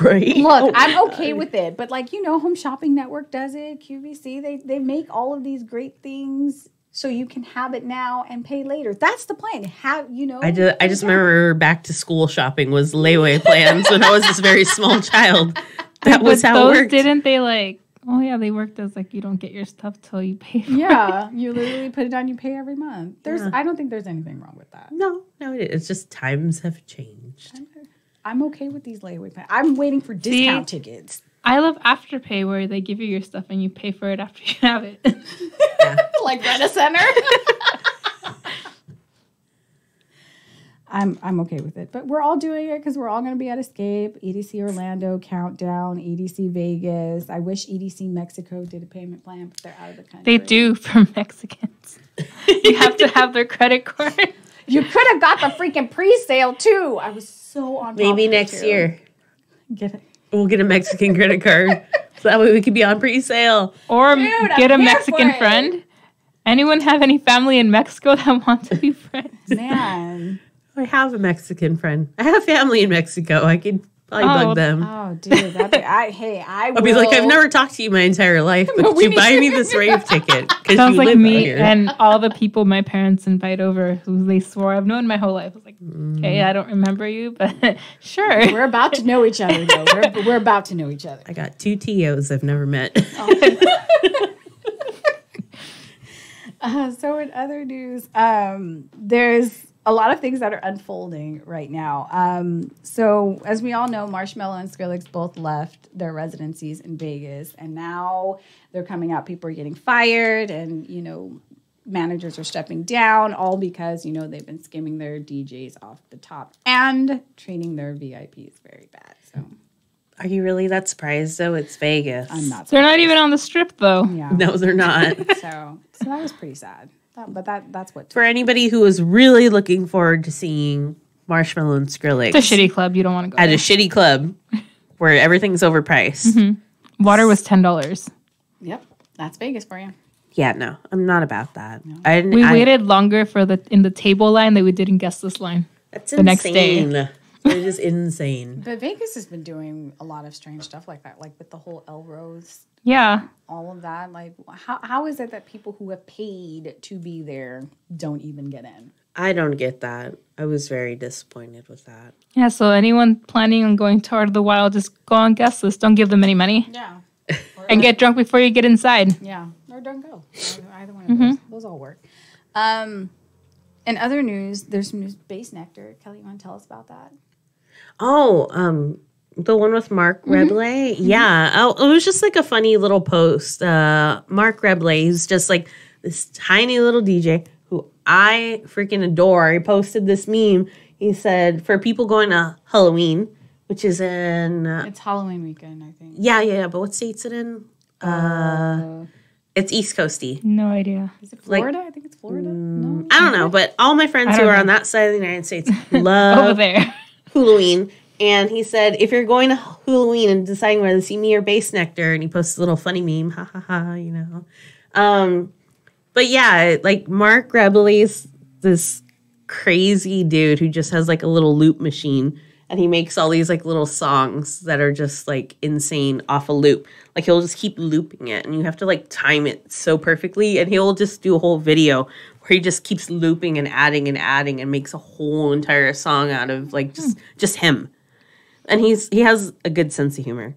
Right? Look, Oh, I'm okay with it, but like Home Shopping Network does it. QVC, they make all of these great things so you can have it now and pay later. That's the plan. I just remember back to school shopping was layaway plans when I was this very small child. That was But how it those worked. didn't they like? Oh yeah, they worked as like you don't get your stuff till you pay for it. Yeah, you literally put it down. You pay every month. Yeah. I don't think there's anything wrong with that. No, it's just times have changed. I'm okay with these layaway plans. I'm waiting for discount tickets. I love Afterpay where they give you your stuff and you pay for it after you have it. Like Rent a Center. I'm okay with it, but we're all doing it because we're all going to be at Escape, EDC Orlando, Countdown, EDC Vegas. I wish EDC Mexico did a payment plan, but they're out of the country. They do for Mexicans. You have to have their credit card. You could have got the freaking pre-sale too. I was so on. top Maybe of it, next too. year. Get it. We'll get a Mexican credit card. So that way we can be on Presale. Or Dude, get I'm a here Mexican for it. friend. Anyone have any family in Mexico that want to be friends? Man. I have a Mexican friend. I have family in Mexico. I could probably bug them. Oh, dude. I'll be like, I've never talked to you my entire life, but could you buy me this rave ticket? Because Sounds you like live me here. and all the people my parents invite over who they swore I've known my whole life. I was like, okay, I don't remember you, but sure. We're about to know each other, though. We're about to know each other. I got 2 TOs I've never met. So in other news, there's a lot of things that are unfolding right now. So as we all know, Marshmello and Skrillex both left their residencies in Vegas, and now they're coming out. People are getting fired, and managers are stepping down, all because they've been skimming their DJs off the top and treating their VIPs very bad. So Are you really that surprised, though? It's Vegas. I'm not. They're not even on the strip, though. Yeah. No, they're not. So that was pretty sad. That's what. For anybody who was really looking forward to seeing Marshmello and Skrillex It's a shitty club. You don't want to go at there. a shitty club where everything's overpriced. Water was $10. Yep, that's Vegas for you. Yeah, no, I'm not about that. No. We waited longer in the table line that we did in guest list line. That's the next day. insane. It is insane. But Vegas has been doing a lot of strange stuff like that, like with the whole Elrose, Yeah. all of that. Like, how is it that people who have paid to be there don't even get in? I don't get that. I was very disappointed with that. Yeah, so anyone planning on going to Art of the Wild, just go on guest list. Don't give them any money. Yeah. And get drunk before you get inside. Yeah. Or don't go. Either one of those. Those all work. In other news, there's some news. Bassnectar. Kelly, you want to tell us about that? Oh, the one with Mark Reble? Yeah. Oh, it was just like a funny little post. Mark Reble is just like this tiny little DJ who I freaking adore. He posted this meme. He said, for people going to Halloween, which is in... It's Halloween weekend, I think. Yeah. But what state's it in? It's East Coasty. No idea. Is it Florida? I think it's Florida. No? I don't know, but all my friends who are on that side of the United States Over love there. Halloween. And he said, if you're going to Halloween and deciding whether to see me or Bassnectar, and he posts a little funny meme, ha ha ha, But yeah, like Mark Rebel's this crazy dude who just has like a little loop machine, and he makes all these like little songs that are just like insane off a loop. Like he'll just keep looping it, and you have to like time it so perfectly, and he'll just do a whole video where he just keeps looping and adding and makes a whole entire song out of like just him. And he has a good sense of humor.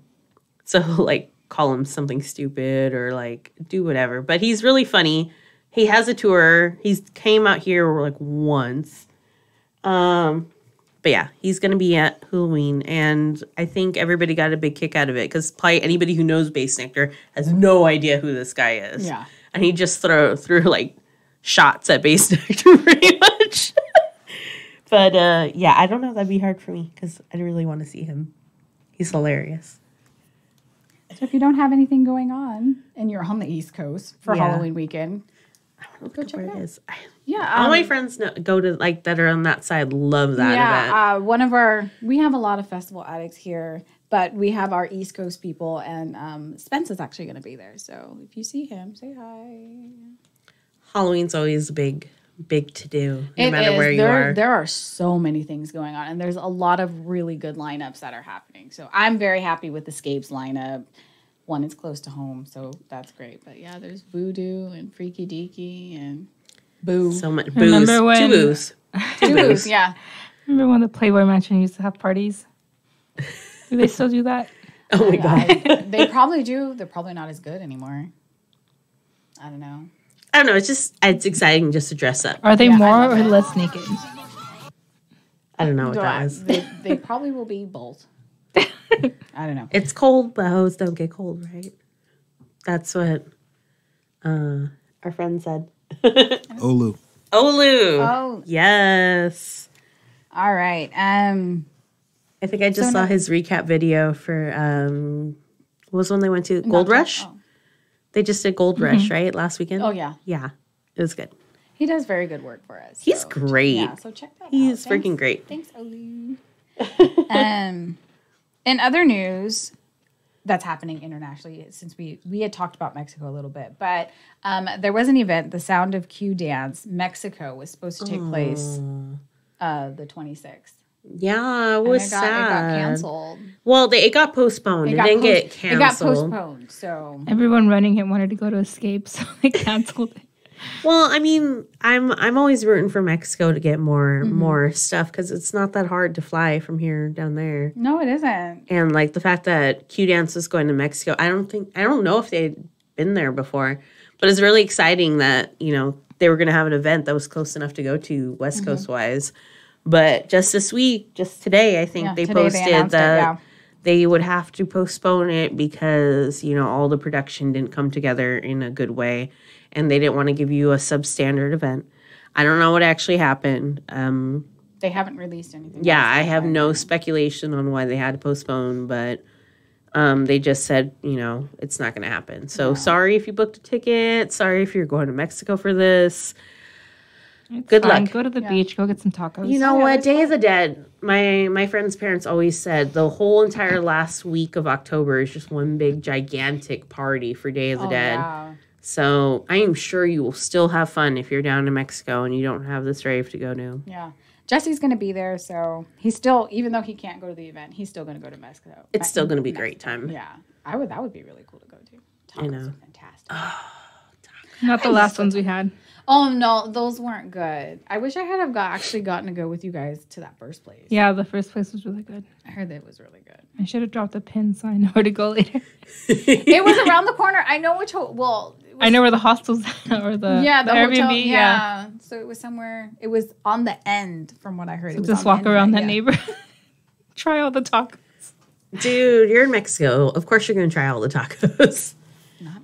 So like call him something stupid or like do whatever. But he's really funny. He has a tour. He's came out here like once. But yeah, he's going to be at Halloween. And I think everybody got a big kick out of it because probably anybody who knows Bassnectar has no idea who this guy is. Yeah. And he just threw like shots at Bassnectar pretty much. But yeah, I don't know. That'd be hard for me because I really want to see him. He's hilarious. So if you don't have anything going on and you're on the East Coast for Halloween weekend, go check it out. Yeah, all my friends go to like that are on that side. Love that event. We have a lot of festival addicts here, but we have our East Coast people, and Spence is actually going to be there. So if you see him, say hi. Halloween's always a big to do, no matter where you are. There are so many things going on, and there's a lot of really good lineups that are happening. So I'm very happy with Escape's lineup. One is close to home, so that's great. But yeah, there's Voodoo and Freaky Deaky and Boo. So much booze. Two boos. Two boos, yeah. Remember when the Playboy Mansion used to have parties? Do they still do that? Oh my God. They probably do. They're probably not as good anymore. I don't know. It's exciting just to dress up. Are they more or less naked? I don't know what that is. They probably will be both. I don't know. It's cold, but hoes don't get cold, right? That's what our friend said. Olu. Oh. Yes. All right. I think I just saw his recap video for what was the one they went to? Gold Rush? Oh. They just did Gold Rush, right? Last weekend? Oh, yeah. Yeah. It was good. He does very good work for us. He's great. Yeah, so check that out. He's freaking great. Thanks, Olu. In other news that's happening internationally, since we had talked about Mexico a little bit, but there was an event, the Sound of Qdance Mexico, was supposed to take place the 26th. Yeah, it was sad. It got canceled. Well, it got postponed. It didn't get canceled. It got postponed, so... Everyone running it wanted to go to Escape, so they canceled it. Well, I mean, I'm always rooting for Mexico to get more stuff because it's not that hard to fly from here down there. No, it isn't. And like the fact that Qdance is going to Mexico, I don't know if they'd been there before, but it's really exciting that they were going to have an event that was close enough to go to West Coast wise. But just this week, just today, I think they posted that they would have to postpone it because all the production didn't come together in a good way. And they didn't want to give you a substandard event. I don't know what actually happened. They haven't released anything. Yeah, I have no speculation on why they had to postpone, but they just said, it's not going to happen. So sorry if you booked a ticket. Sorry if you're going to Mexico for this. Good luck. Go to the beach. Go get some tacos. You know what? Day of the Dead. My friend's parents always said the whole entire last week of October is just one big gigantic party for Day of the Dead. Yeah. So I am sure you will still have fun if you're down in Mexico and you don't have this rave to go to. Yeah. Jesse's going to be there, so he's still, even though he can't go to the event, he's still going to go to Mexico. It's still going to be a great time. Yeah. That would be really cool to go to. Tacos are fantastic. Not the last ones we had. Oh, no, those weren't good. I wish I had actually gotten to go with you guys to that first place. Yeah, the first place was really good. I heard that it was really good. I should have dropped a pin so I know where to go later. It was around the corner. I know which I know where the hostels or the Airbnb. Hotel, yeah. So it was somewhere. It was on the end, from what I heard. So just walk around that neighborhood. Try all the tacos. Dude, you're in Mexico. Of course you're going to try all the tacos.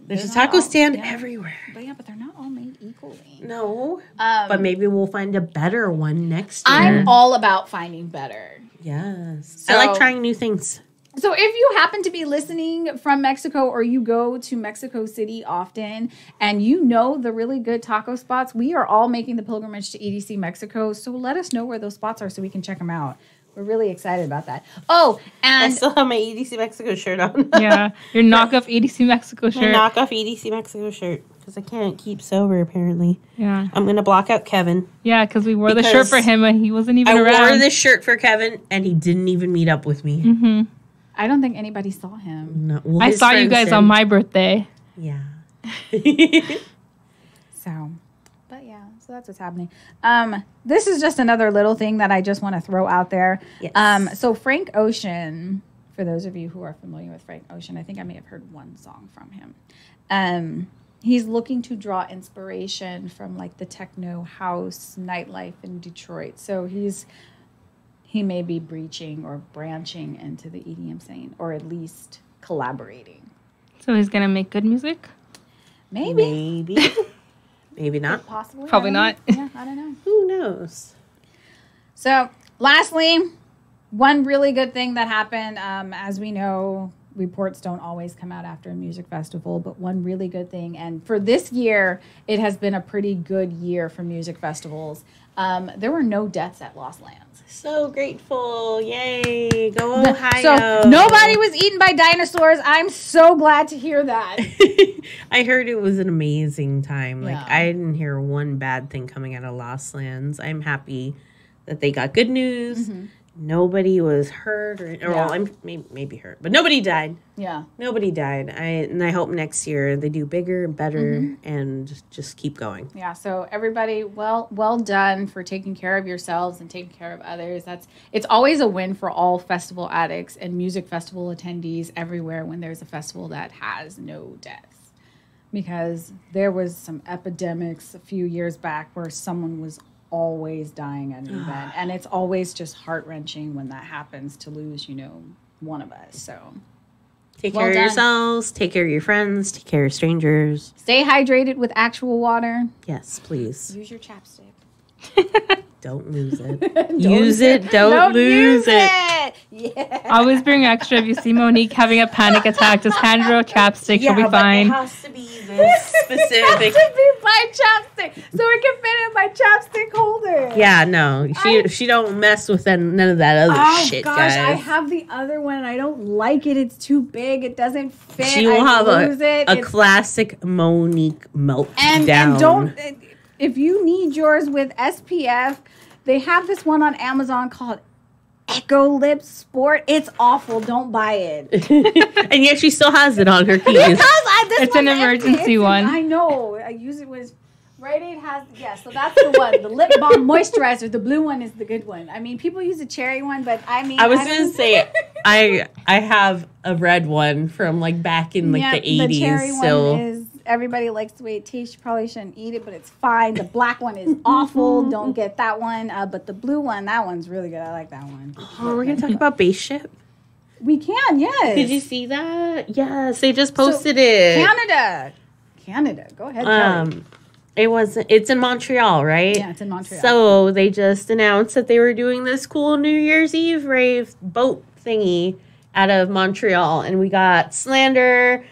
There's a taco stand everywhere. But they're not all made equally. No. But maybe we'll find a better one next year. I'm all about finding better. Yes. I like trying new things. So if you happen to be listening from Mexico or you go to Mexico City often and you know the really good taco spots, we are all making the pilgrimage to EDC Mexico. So let us know where those spots are so we can check them out. We're really excited about that. Oh, and I still have my EDC Mexico shirt on. Yeah, your knockoff EDC Mexico shirt. My knockoff EDC Mexico shirt because I can't keep sober apparently. Yeah, I'm gonna block out Kevin. Yeah, because we wore the shirt for him and he wasn't even around. I wore this shirt for Kevin and he didn't even meet up with me. Mm-hmm. I don't think anybody saw him. No, well, I saw you guys on my birthday. Yeah. So that's what's happening. This is just another little thing that I just want to throw out there. Yes. So Frank Ocean, for those of you who are familiar with Frank Ocean, I think I may have heard one song from him. He's looking to draw inspiration from like the techno house nightlife in Detroit. So he may be breaching or branching into the EDM scene, or at least collaborating. So he's gonna make good music? Maybe. Maybe not. Possibly. Probably not. Yeah, I don't know. Who knows? So, lastly, one really good thing that happened, as we know, reports don't always come out after a music festival, but one really good thing, and for this year, it has been a pretty good year for music festivals. There were no deaths at Lost Lands. So grateful. Yay. Go Ohio. So nobody was eaten by dinosaurs. I'm so glad to hear that. I heard it was an amazing time. Like, I didn't hear one bad thing coming out of Lost Lands. I'm happy that they got good news. Mm-hmm. Nobody was hurt, well, I'm maybe hurt, but nobody died. Yeah, nobody died. I hope next year they do bigger and better and just keep going. Yeah. So everybody, well done for taking care of yourselves and taking care of others. It's always a win for all festival addicts and music festival attendees everywhere when there's a festival that has no deaths, because there was some epidemics a few years back where someone was always dying at an event, and it's always just heart-wrenching when that happens, to lose one of us. So take care of yourselves, take care of your friends, take care of strangers, stay hydrated with actual water. Yes, please. Use your chapstick. Don't lose it. Use it, don't lose it. Yeah. Always bring extra. If you see Monique having a panic attack, just hand her a chapstick. She'll be fine. It has to be specific. To be my chapstick, so it can fit in my chapstick holder. Yeah, no, she don't mess with none of that other shit, guys. I have the other one and I don't like it. It's too big. It doesn't fit. She will have a It's classic Monique meltdown. and don't. If you need yours with SPF, they have this one on Amazon called Echo Lip Sport. It's awful. Don't buy it. And yet she still has it on her keys. It's an emergency one. I know. I use it with Rite Aid has, so that's the one. The lip balm moisturizer. The blue one is the good one. I mean, people use the cherry one, but I mean, I was gonna say I have a red one from like back in like the 80s. The cherry so one is, everybody likes the way it tastes. You probably shouldn't eat it, but it's fine. The black one is awful. Don't get that one. But the blue one, that one's really good. I like that one. oh, we're gonna talk about Base Ship. We can, yes. Did you see that? Yes, they just posted it. Canada. Go ahead, Kelly. It's in Montreal, right? Yeah, it's in Montreal. So they just announced that they were doing this cool New Year's Eve rave boat thingy out of Montreal. And we got Slander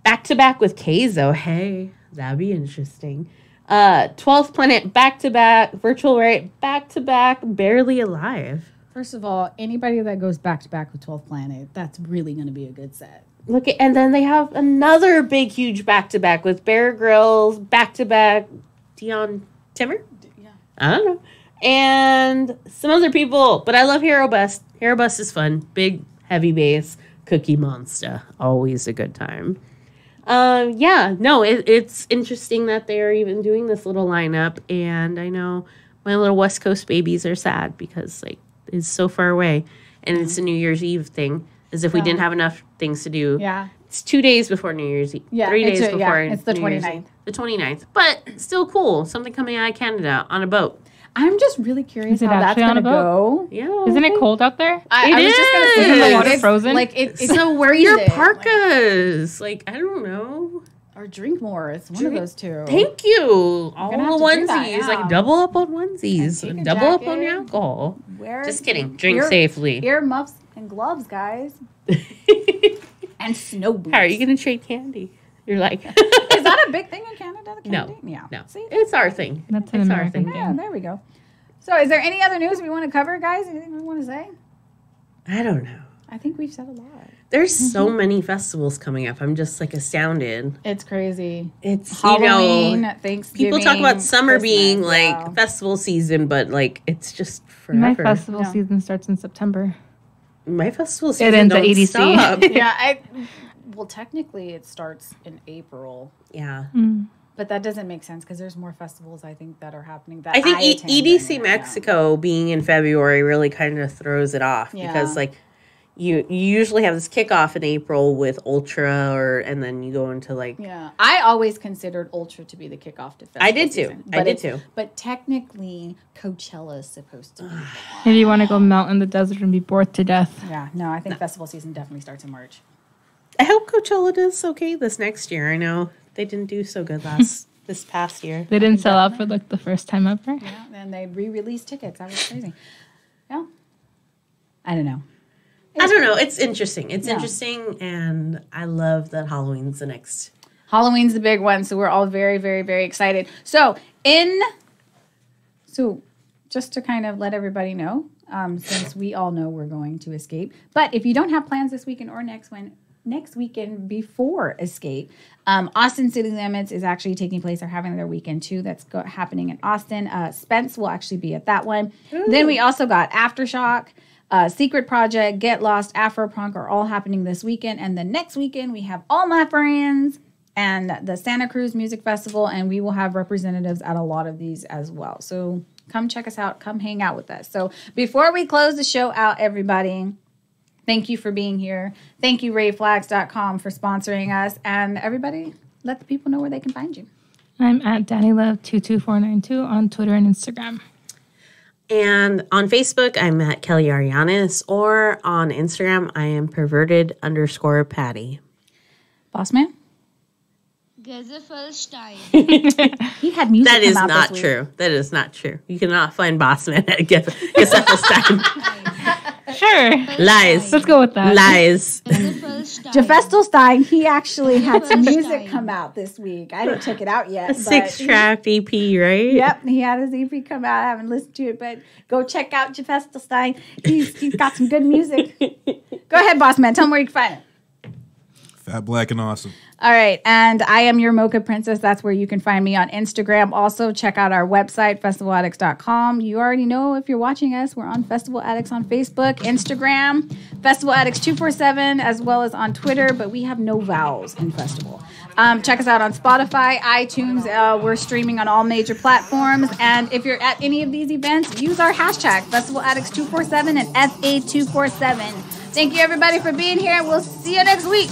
back to back with Keizo. Hey, that'd be interesting. 12th Planet back to back, Virtual Right back to back, Barely Alive. First of all, anybody that goes back to back with 12th Planet, that's really going to be a good set. And then they have another big, huge back-to-back with Bear Grylls, back-to-back Dion Timmer? Yeah. I don't know. And some other people. But I love Hero Bus. Hero Bus is fun. Big, heavy bass. Cookie Monster. Always a good time. It's interesting that they're even doing this little lineup. And I know my little West Coast babies are sad because, like, it's so far away. And it's a New Year's Eve thing. As if we didn't have enough things to do. Yeah. It's 2 days before New Year's Eve. Yeah. 3 days before. It's the New Year's 29th. Eve. The 29th. But still cool. Something coming out of Canada on a boat. I'm just really curious Is it how that's actually on going to a boat? go. Yeah. Isn't it cold out there? I It was just going to say, is. Isn't the water it's frozen? Like, it's So wear your parkas. I don't know. or drink more. It's one of those two. Thank you. All gonna the have to do that onesies. now. Double up on onesies. And take a Double up on jacket. your alcohol. Wear Just kidding. Drink safely. Ear muffs and gloves, guys. And snow boots. How are you going to trade candy? You're like... Is that a big thing in Canada, the No. candy? Yeah. No. See? It's our thing. That's an It's our American thing. Yeah, there we go. So is there any other news we want to cover, guys? Anything we want to say? I don't know. I think we've said a lot. There's so many festivals coming up. I'm just astounded. It's crazy. It's Halloween, you know, Thanksgiving. people talk about summer Christmas, being yeah. festival season, but it's just forever. My festival Yeah. season starts in September. My festival season ends at don't EDC. stop. Yeah, well, technically it starts in April, Yeah, but that doesn't make sense because there's more festivals I think that are happening. That I think attend EDC during that Mexico being in February really kind of throws it off because you usually have this kickoff in April with Ultra and then you go into Yeah, I always considered Ultra to be the kickoff to festival I did too. season, I did too. But technically, Coachella is supposed to be. If you want to go melt in the desert and be bored to death. Yeah, no, I think festival season definitely starts in March. I hope Coachella does okay this next year. I know they didn't do so good this past year. They didn't sell out for the first time ever. Yeah, and they re-released tickets. That was crazy. Yeah, I don't know. I don't know. It's interesting. It's Yeah. interesting, and I love that Halloween's the next. Halloween's the big one, so we're all very, very, very excited. So just to kind of let everybody know, since we all know we're going to Escape, but if you don't have plans this weekend or next weekend before Escape, Austin City Limits is actually taking place. They're having their weekend too. That's happening in Austin. Spence will actually be at that one. Ooh. Then we also got Aftershock. Secret Project, Get Lost, Afropunk are all happening this weekend. And the next weekend, we have All My Friends and the Santa Cruz Music Festival. And we will have representatives at a lot of these as well. So come check us out. Come hang out with us. So before we close the show out, everybody, thank you for being here. Thank you, raveflags.com, for sponsoring us. And everybody, let the people know where they can find you. I'm at DannyLove22492 on Twitter and Instagram. And on Facebook, I'm at Kelly Arianis, or on Instagram, I am perverted_Patty. Boss man? Gezelfelstein. He had music. That is come out not this week. true. That is not true. You cannot find Bossman at Gezelfelstein. Sure. Lies. Let's go with that. Lies. Jefestelstein, he actually had some music come out this week. I didn't check it out yet. A 6-track EP, right? Yep, he had his EP come out. I haven't listened to it, but go check out Jefestelstein. He's got some good music. Go ahead, boss man. Tell him where you can find it. Fat, black, and awesome. All right, and I am your Mocha Princess. That's where you can find me on Instagram. Also, check out our website, festivaladdicts.com. You already know if you're watching us, we're on Festival Addicts on Facebook, Instagram, Festival Addicts 247, as well as on Twitter, but we have no vowels in Festival. Check us out on Spotify, iTunes. We're streaming on all major platforms. And if you're at any of these events, use our hashtag, Festival Addicts 247 and FA247. Thank you, everybody, for being here. We'll see you next week.